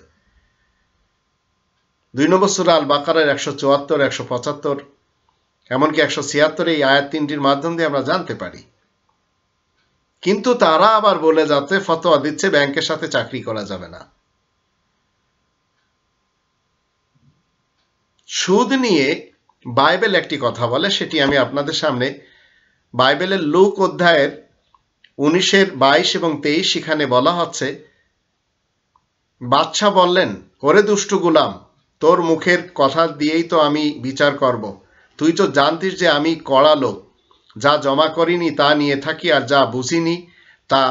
2 নম্বর সূরা আল বাকারার 174, 175, এমনকি 176 এই আয়াত 3টির মাধ্যম দিয়ে আমরা জানতে পারি। কিন্তু তারা আবার বলে যাচ্ছে, ফতোয়া দিচ্ছে ব্যাংকের সাথে চাকরি করা যাবে না। সুদ নিয়ে বাইবেল একটি কথা বলে, সেটি আমি আপনাদের সামনে বাইবেলের লুক অধ্যায়ের 19 22 এবং 23 সেখানে বলা হচ্ছে, বাদশা বললেন, ওরে দুষ্টু গোলাম, তোর মুখের কথা দিয়েই তো আমি বিচার করব। তুই তো জানতিস যে আমি কড়া লোক, যা জমা করিনি তা নিয়ে থাকি, আর যা বুঝিনি তা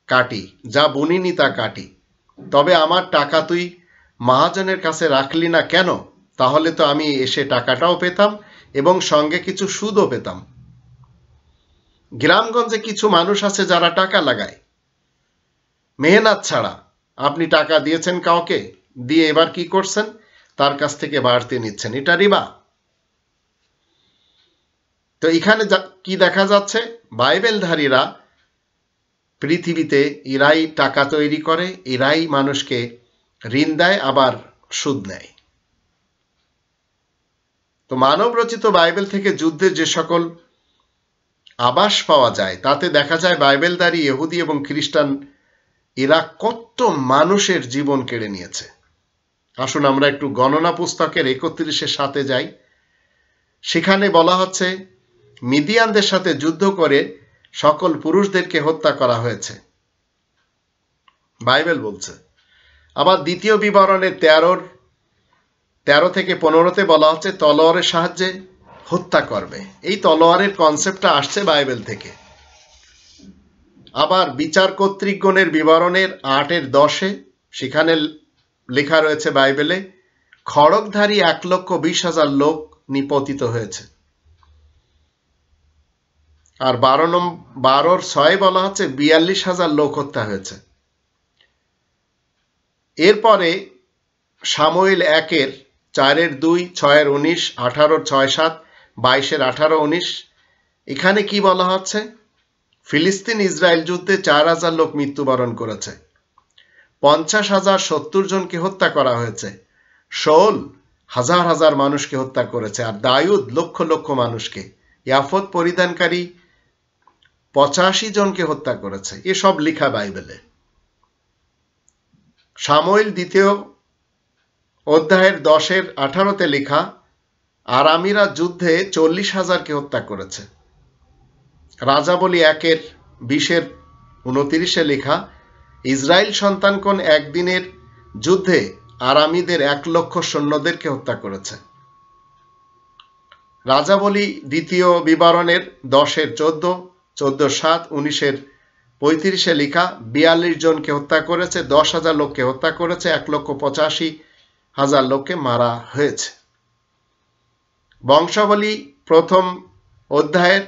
কাটি, যা বুনিনি তা কাটি। তবে আমার টাকা তুই মহাজনের কাছে রাখলি না কেন? তাহলে তো আমি এসে টাকাটাও পেতাম এবং সঙ্গে কিছু সুদও পেতাম। গ্রামগঞ্জে কিছু মানুষ আছে যারা টাকা লাগায় মেহনত ছাড়া। আপনি টাকা দিয়েছেন কাউকে, দিয়ে এবার কি করছেন? তার কাছ থেকে বাড়তি নিচ্ছেন, এটা রিবা। তো এখানে কি দেখা যাচ্ছে? বাইবেলধারীরা পৃথিবীতে এরাই টাকা তৈরি করে, এরাই মানুষকে ঋণ দেয়, আবার সুদ নেয়। তো মানব রচিত বাইবেল থেকে যুদ্ধের যে সকল আভাস পাওয়া যায়, তাতে দেখা যায় বাইবেলধারী ইহুদি এবং খ্রিস্টান এরা কত মানুষের জীবন কেড়ে নিয়েছে। আসুন আমরা একটু গণনা পুস্তকের 31-7 যাই। সেখানে বলা হচ্ছে, মিদিয়ানদের সাথে যুদ্ধ করে সকল পুরুষদেরকে হত্যা করা হয়েছে, বাইবেল বলছে। আবার দ্বিতীয় বিবরণের 13 থেকে 15-তে বলা হচ্ছে তলোয়ারের সাহায্যে হত্যা করবে। এই তলোয়ারের কনসেপ্টটা আসছে বাইবেল থেকে। আবার বিচার কর্তৃকগণের বিবরণের 8-10 সেখানে লেখা রয়েছে বাইবেলে, খড়গধারী 1,20,000 লোক নিপতিত হয়েছে। আর 12-6 বলা হচ্ছে 42,000 লোক হত্যা হয়েছে। এরপরে সামুয়েল 1-4-2, 6-19, 18-6-7, 22-18-19 এখানে কি বলা হচ্ছে? ফিলিস্তিন ইসরায়েল যুদ্ধে 4,000 লোক মৃত্যুবরণ করেছে, 50,000 70 জনকে হত্যা করা হয়েছে, শাউল হাজার হাজার মানুষকে হত্যা করেছে, আর দাউদ লক্ষ লক্ষ মানুষকে, ইয়াফত পরিধানকারী 85 জনকে হত্যা করেছে। এসব লেখা বাইবেলে। সামুয়েল 2 অধ্যায়ের 10-18-তে লেখা, আরামিরা যুদ্ধে 40,000কে হত্যা করেছে। রাজাবলী 1-20-29 লেখা, ইসরায়েল সন্তানগণ একদিনের যুদ্ধে আরামিদের 1 লক্ষ সৈন্যদেরকে হত্যা করেছে। রাজাবলী 2 বিবরণের 10-14, 14-7, 19-35 লেখা, 42 জনকে হত্যা করেছে, 10,000 লোককে হত্যা করেছে, 1,85,000 লোককে মারা হয়েছে। বংশাবলী 1 অধ্যায়ের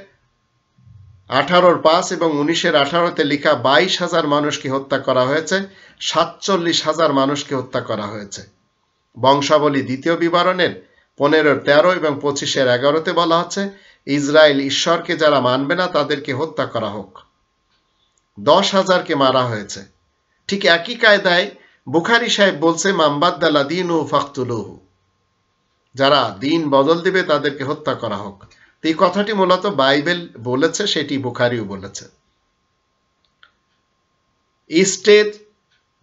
18-5 এবং 19-18-তে লেখা, 22,000 মানুষকে হত্যা করা হয়েছে, 47,000 মানুষকে হত্যা করা হয়েছে। বংশাবলী 2 বিবরণের 15-13 এবং 25-11-তে বলা হচ্ছে, ইসরায়েল ঈশ্বরকে যারা মানবে না তাদেরকে হত্যা করা হোক, 10,000কে মারা হয়েছে। ঠিক একই কায়দায় বুখারী সাহেব বলছে, মামবাদ্দালা দীনহু ফাকতুলুহু, যারা দিন বদল দিবে তাদেরকে হত্যা করা হোক। এই কথাটি মূলত বাইবেল বলেছে, সেটি বুখারীও বলেছে। ইস্টের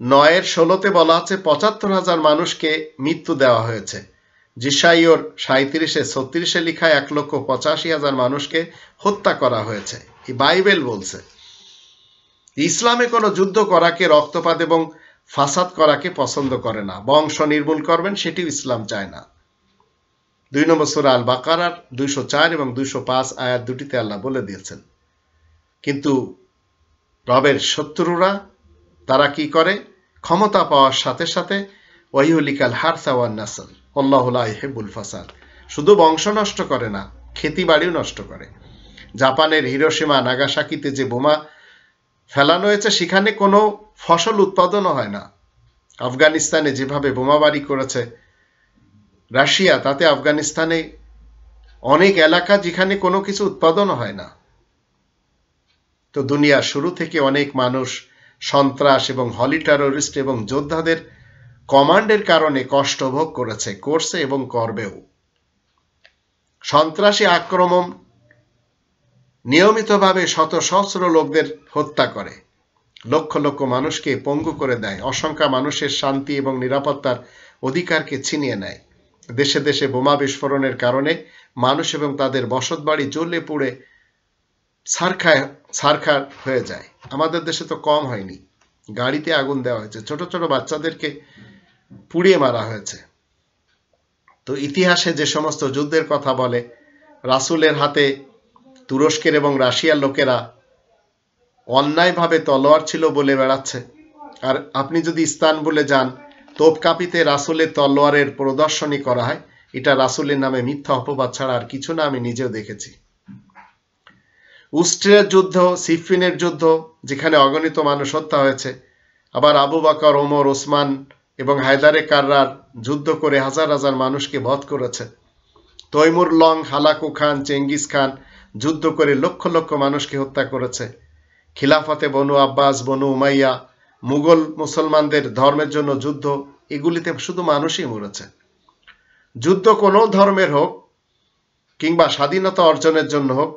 9-16-তে বলা আছে 75,000 মানুষকে মৃত্যু দেওয়া হয়েছে। জিসাইয়র 37-36 লেখা 1,85,000 মানুষকে হত্যা করা হয়েছে। এই বাইবেল বলছে। ইসলামে কোনো যুদ্ধ করাকে, রক্তপাত এবং ফাসাদ করাকে পছন্দ করে না। বংশ নির্মূল করবেন সেটিও ইসলাম চায় না। 2 নম্বর সূরা আল বাকারার 204 এবং 205 আয়াত দুটিতে আল্লাহ বলে দিয়েছেন। কিন্তু রবের শত্রুরা তারা কি করে? ক্ষমতা পাওয়ার সাথে সাথে ওয়াইহুলিকাল হারসা ওয়ান নাসল আল্লাহু লা ইউহিব্বুল ফাসাদ, শুধু বংশ নষ্ট করে না, খেতি বাড়িও নষ্ট করে। জাপানের হিরোশিমা নাগাসাকিতে যে বোমা ফেলানো হয়েছে সেখানে কোনো ফসল উৎপাদনও হয় না। আফগানিস্তানে যেভাবে বোমাবারি করেছে রাশিয়া, তাতে আফগানিস্তানে অনেক এলাকা যেখানে কোনো কিছু উৎপাদনও হয় না। তো দুনিয়ার শুরু থেকে অনেক মানুষ সন্ত্রাস এবং হলি টেররিস্ট এবং যোদ্ধাদের কমান্ডের কারণে কষ্ট ভোগ করছে এবং করবেও। সন্ত্রাসী আক্রমণ নিয়মিতভাবে শত সহস্র লোকদের হত্যা করে, লক্ষ লক্ষ মানুষকে পঙ্গু করে দেয়, অসংখ্য মানুষের শান্তি এবং নিরাপত্তার অধিকারকে ছিনিয়ে নেয়। দেশে দেশে বোমা বিস্ফোরণের কারণে মানুষ এবং তাদের বসতবাড়ি জ্বলে পুড়ে ছারখার হয়ে যায়। আমাদের দেশে তো কম হয়নি, গাড়িতে আগুন দেওয়া হয়েছে, ছোট ছোট বাচ্চাদেরকে পুড়িয়ে মারা হয়েছে। তো ইতিহাসে যে সমস্ত যুদ্ধের কথা বলে, রাসূলের হাতে তুরস্কের এবং রাশিয়ার লোকেরা অন্যায়ভাবে তলোয়ার ছিল বলে বেড়াচ্ছে। আর আপনি যদি ইস্তানবুলে যান, তোপকাপিতে রাসূলের তলোয়ারের প্রদর্শনী করা হয়। এটা রাসূলের নামে মিথ্যা অপবাদ ছাড়া আর কিছু না, আমি নিজেও দেখেছি। উস্ট্রের যুদ্ধ, সিফিনের যুদ্ধ, যেখানে অগণিত মানুষ হত্যা হয়েছে। আবার আবু বকর, ওমর, ওসমান এবং হায়দারে কাররার যুদ্ধ করে হাজার হাজার মানুষকে বধ করেছে। Timur Lang, Hulagu Khan, Genghis Khan যুদ্ধ করে লক্ষ লক্ষ মানুষকে হত্যা করেছে। খিলাফতে Banu Abbas, Banu Umayya, Mughal মুসলমানদের ধর্মের জন্য যুদ্ধ, এগুলিতে শুধু মানুষই মরেছে। যুদ্ধ কোনো ধর্মের হোক কিংবা স্বাধীনতা অর্জনের জন্য হোক,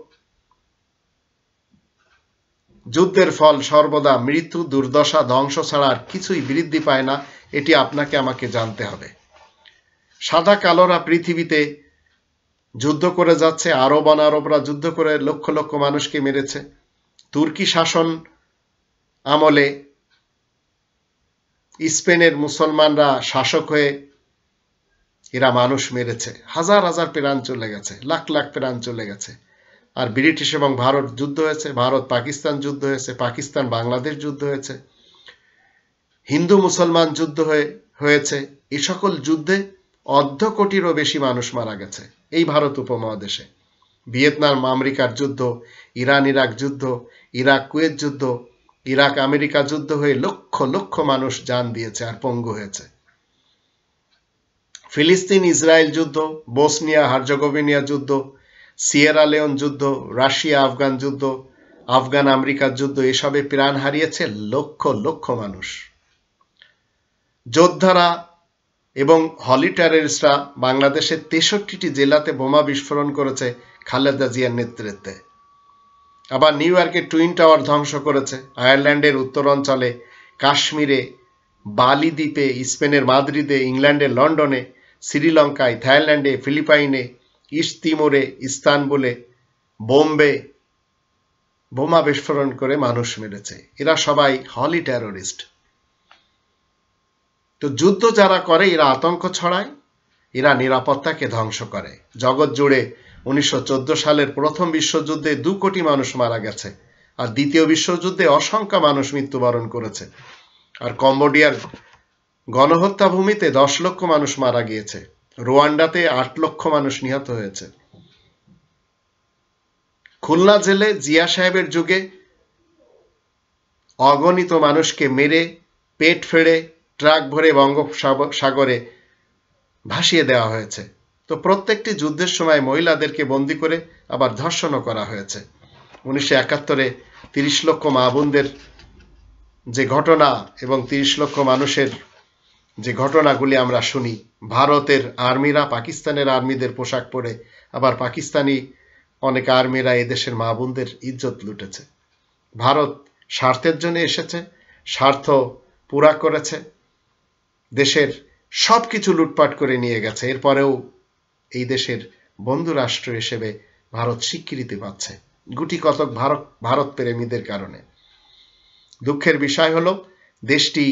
যুদ্ধের ফল সর্বদা মৃত্যু, দুর্দশা, ধ্বংস ছাড়া আর কিছুই বৃদ্ধি পায় না। এটি আপনাকে আমাকে জানতে হবে। সাদা কালোরা পৃথিবীতে যুদ্ধ করে যাচ্ছে, আরব অনারবরা যুদ্ধ করে লক্ষ লক্ষ মানুষকে মেরেছে। তুর্কি শাসন আমলে স্পেনের মুসলমানরা শাসক হয়ে এরা মানুষ মেরেছে, হাজার হাজার প্রাণ চলে গেছে, লাখ লাখ প্রাণ চলে গেছে। আর ব্রিটিশ এবং ভারত যুদ্ধ হয়েছে, ভারত পাকিস্তান যুদ্ধ হয়েছে, পাকিস্তান বাংলাদেশ যুদ্ধ হয়েছে, হিন্দু মুসলমান যুদ্ধ হয়েছে। এই সকল যুদ্ধে 1.5 কোটিরও বেশি মানুষ মারা গেছে এই ভারত উপমহাদেশে। ভিয়েতনাম আমেরিকার যুদ্ধ, ইরান ইরাক যুদ্ধ, ইরাক কুয়েত যুদ্ধ, ইরাক আমেরিকা যুদ্ধ হয়ে লক্ষ লক্ষ মানুষ জান দিয়েছে আর পঙ্গু হয়েছে। ফিলিস্তিন ইসরায়েল যুদ্ধ, বসনিয়া হার্জেগোভিনা যুদ্ধ, সিয়েরা লিওন যুদ্ধ, রাশিয়া আফগান যুদ্ধ, আফগান আমেরিকার যুদ্ধ, এসবে প্রাণ হারিয়েছে লক্ষ লক্ষ মানুষ। যোদ্ধারা এবং হলি টেররিস্টরা বাংলাদেশের 63টি জেলাতে বোমা বিস্ফোরণ করেছে খালেদা জিয়ার নেতৃত্বে। আবার নিউ ইয়র্কের টুইন টাওয়ার ধ্বংস করেছে, আয়ারল্যান্ডের উত্তরাঞ্চলে, কাশ্মীরে, বালি দ্বীপে, স্পেনের মাদ্রিদে, ইংল্যান্ডের লন্ডনে, শ্রীলঙ্কায়, থাইল্যান্ডে, ফিলিপাইনে, ইস্ট তিমোরে, ইস্তানবুলে, বোম্বে বোমা বিস্ফোরণ করে মানুষ মেরেছে। এরা সবাই হলি টেররিস্ট। তো যুদ্ধ যারা করে এরা আতঙ্ক ছড়ায়, এরা নিরাপত্তাকে ধ্বংস করে। জগৎ জুড়ে 1914 সালের প্রথম বিশ্বযুদ্ধে 2 কোটি মানুষ মারা গেছে, আর দ্বিতীয় বিশ্বযুদ্ধে অসংখ্য মানুষ মৃত্যুবরণ করেছে। আর কম্বোডিয়ার গণহত্যা ভূমিতে 10 লক্ষ মানুষ মারা গিয়েছে, রোয়ান্ডাতে 8 লক্ষ মানুষ নিহত হয়েছে। খুলনা জেলে জিয়া সাহেবের যুগে অগণিত মানুষকে মেরে পেট ফেড়ে ট্রাক ভরে বঙ্গোপসাগরে ভাসিয়ে দেওয়া হয়েছে। তো প্রত্যেকটি যুদ্ধের সময় মহিলাদেরকে বন্দী করে আবার ধর্ষণও করা হয়েছে। 1971-এ 30 লক্ষ মা বোনদের যে ঘটনা এবং 30 লক্ষ মানুষের যে ঘটনাগুলি আমরা শুনি, ভারতের আর্মিরা পাকিস্তানের আর্মিদের পোশাক পরে, আবার পাকিস্তানি অনেক আর্মিরা এদেশের মা বোনদের ইজ্জত লুটেছে। ভারত স্বার্থের জন্য এসেছে, স্বার্থ পুরা করেছে, দেশের সবকিছু লুটপাট করে নিয়ে গেছে। এরপরেও এই দেশের বন্ধু রাষ্ট্র হিসেবে ভারত স্বীকৃতি পাচ্ছে গুটি কতক ভারত প্রেমীদের কারণে। দুঃখের বিষয় হলো, দেশটি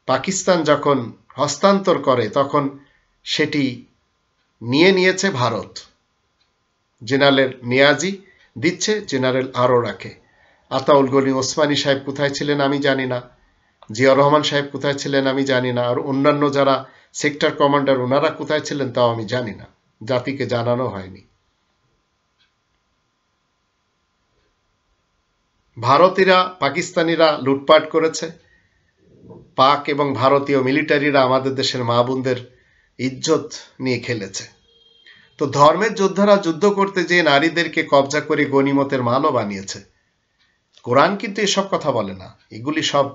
পাকিস্তান যখন হস্তান্তর করে তখন সেটি নিয়ে নিয়েছে ভারত। জেনারেল নিয়াজি দিচ্ছে, জেনারেল আরোরাকে। আতাউল গনি ওসমানী সাহেব কোথায় ছিলেন আমি জানি না, জিয়া রহমান সাহেব কোথায় ছিলেন আমি জানি না, আর অন্যান্য যারা সেক্টর কমান্ডার ওনারা কোথায় ছিলেন তাও আমি জানি না, জাতিকে জানানো হয়নি। ভারতীয়রা পাকিস্তানিরা লুটপাট করেছে, পাক এবং ভারতীয় মিলিটারিরা আমাদের দেশের মা বোনদের ইজ্জত নিয়ে খেলেছে। তো ধর্মের যোদ্ধারা যুদ্ধ করতে যেয়ে নারীদেরকে কবজা করে গনিমতের মালও বানিয়েছে। কোরআন কিন্তু এসব কথা বলে না, এগুলি সব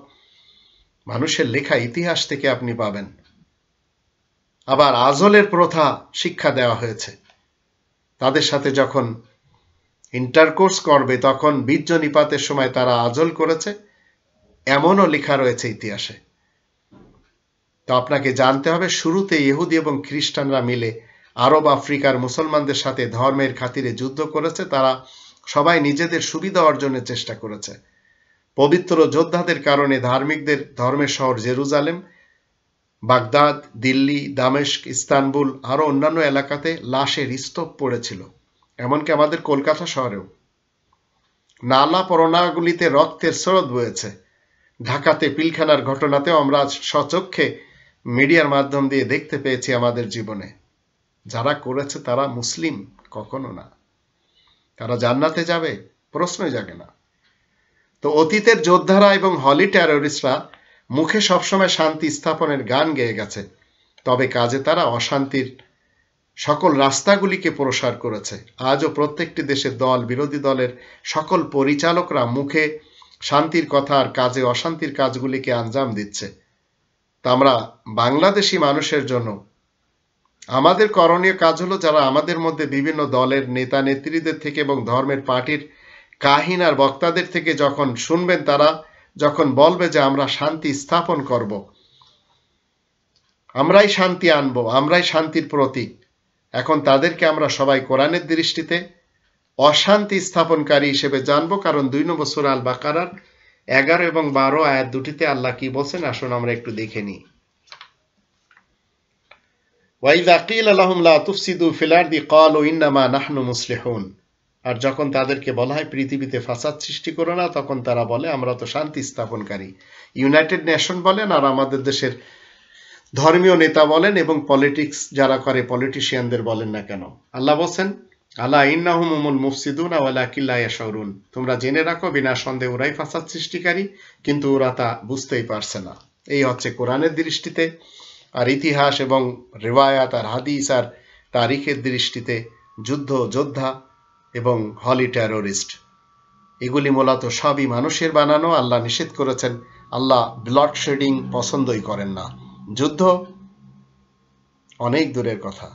মানুষের লেখা ইতিহাস থেকে আপনি পাবেন। আবার আজলের প্রথা শিক্ষা দেওয়া হয়েছে, তাদের সাথে যখন ইন্টারকোর্স করবে তখন বীর্য নিপাতের সময় তারা আজল করেছে, এমনও লেখা রয়েছে ইতিহাসে। তো আপনাকে জানতে হবে, শুরুতে ইহুদি এবং খ্রিস্টানরা মিলে আরব আফ্রিকার মুসলমানদের সাথে ধর্মের খাতিরে যুদ্ধ করেছে। তারা সবাই নিজেদের সুবিধা অর্জনের চেষ্টা করেছে। পবিত্র যোদ্ধাদের কারণে ধার্মিকদের ধর্মের শহর জেরুজালেম, বাগদাদ, দিল্লি, দামেস্ক, ইস্তানবুল আরো অন্যান্য এলাকাতে লাশের স্তূপ পড়েছিল, এমনকি আমাদের কলকাতা শহরেও। নালা পরনাগুলিতে রক্তের স্রোত বয়েছে। ঢাকাতে পিলখানার ঘটনাতেও আমরা স্বচক্ষে মিডিয়ার মাধ্যম দিয়ে দেখতে পেয়েছি আমাদের জীবনে। যারা করেছে তারা মুসলিম? কখনো না। তারা জান্নাতে যাবে? প্রশ্নই জাগে না। তো অতীতের যোদ্ধারা এবং হলি টেররিস্টরা মুখে সবসময় শান্তি স্থাপনের গান গেয়ে গেছে, তবে কাজে তারা অশান্তির সকল রাস্তাগুলিকে প্রসার করেছে। আজও প্রত্যেকটি দেশের দল, বিরোধী দলের সকল পরিচালকরা মুখে শান্তির কথা আর কাজে অশান্তির কাজগুলিকে আঞ্জাম দিচ্ছে। তা আমরা বাংলাদেশি মানুষের জন্য আমাদের করণীয় কাজ হলো, যারা আমাদের মধ্যে বিভিন্ন দলের নেতা নেত্রীদের থেকে এবং ধর্মের পার্টির কাহিন আর বক্তাদের থেকে যখন শুনবেন, তারা যখন বলবে যে আমরা শান্তি স্থাপন করব, আমরাই শান্তি আনবো, আমরাই শান্তির প্রতীক, এখন তাদেরকে আমরা সবাই কোরআনের দৃষ্টিতে অশান্তি স্থাপনকারী হিসেবে জানবো। কারণ 2 নম্বর সূরা আল বাকারার 11 এবং 12 আয়াত দুটিতে আল্লাহ কি বলছেন, আসুন আমরা একটু দেখে নিই। ওয়াইযা কিলা লাহুম লা তুফসিদু ফিল আরদি ক্বালু ইন্নামা নাহনু মুসলিহুন। আর যখন তাদেরকে বলা হয় পৃথিবীতে ফাসাদ সৃষ্টি করো না, তখন তারা বলে আমরা তো শান্তি স্থাপনকারী। ইউনাইটেড নেশন বলেন আর আমাদের দেশের ধর্মীয় নেতা বলেন এবং পলিটিক্স যারা করে পলিটিশিয়ানদের বলেন না কেন, আল্লাহ বলছেন আলা ইন্নাহুম হুমুল মুফসিদুনা ওয়ালাকিন লা ইয়াশউরুন, তোমরা জেনে রাখো বিনা সন্দেহে ওরাই ফাসাদ সৃষ্টিকারী, কিন্তু ওরা তা বুঝতেই পারছে না। এই হচ্ছে কোরআনের দৃষ্টিতে। আর ইতিহাস এবং রিওয়ায়াত আর হাদিস আর তারিখের দৃষ্টিতে যুদ্ধ, যোদ্ধা এবং হলি টেররিস্ট এগুলি মূলত সবই মানুষের বানানো। আল্লাহ নিষেধ করেছেন, আল্লাহ ব্লাড শেডিং পছন্দই করেন না। যুদ্ধ অনেক দূরের কথা।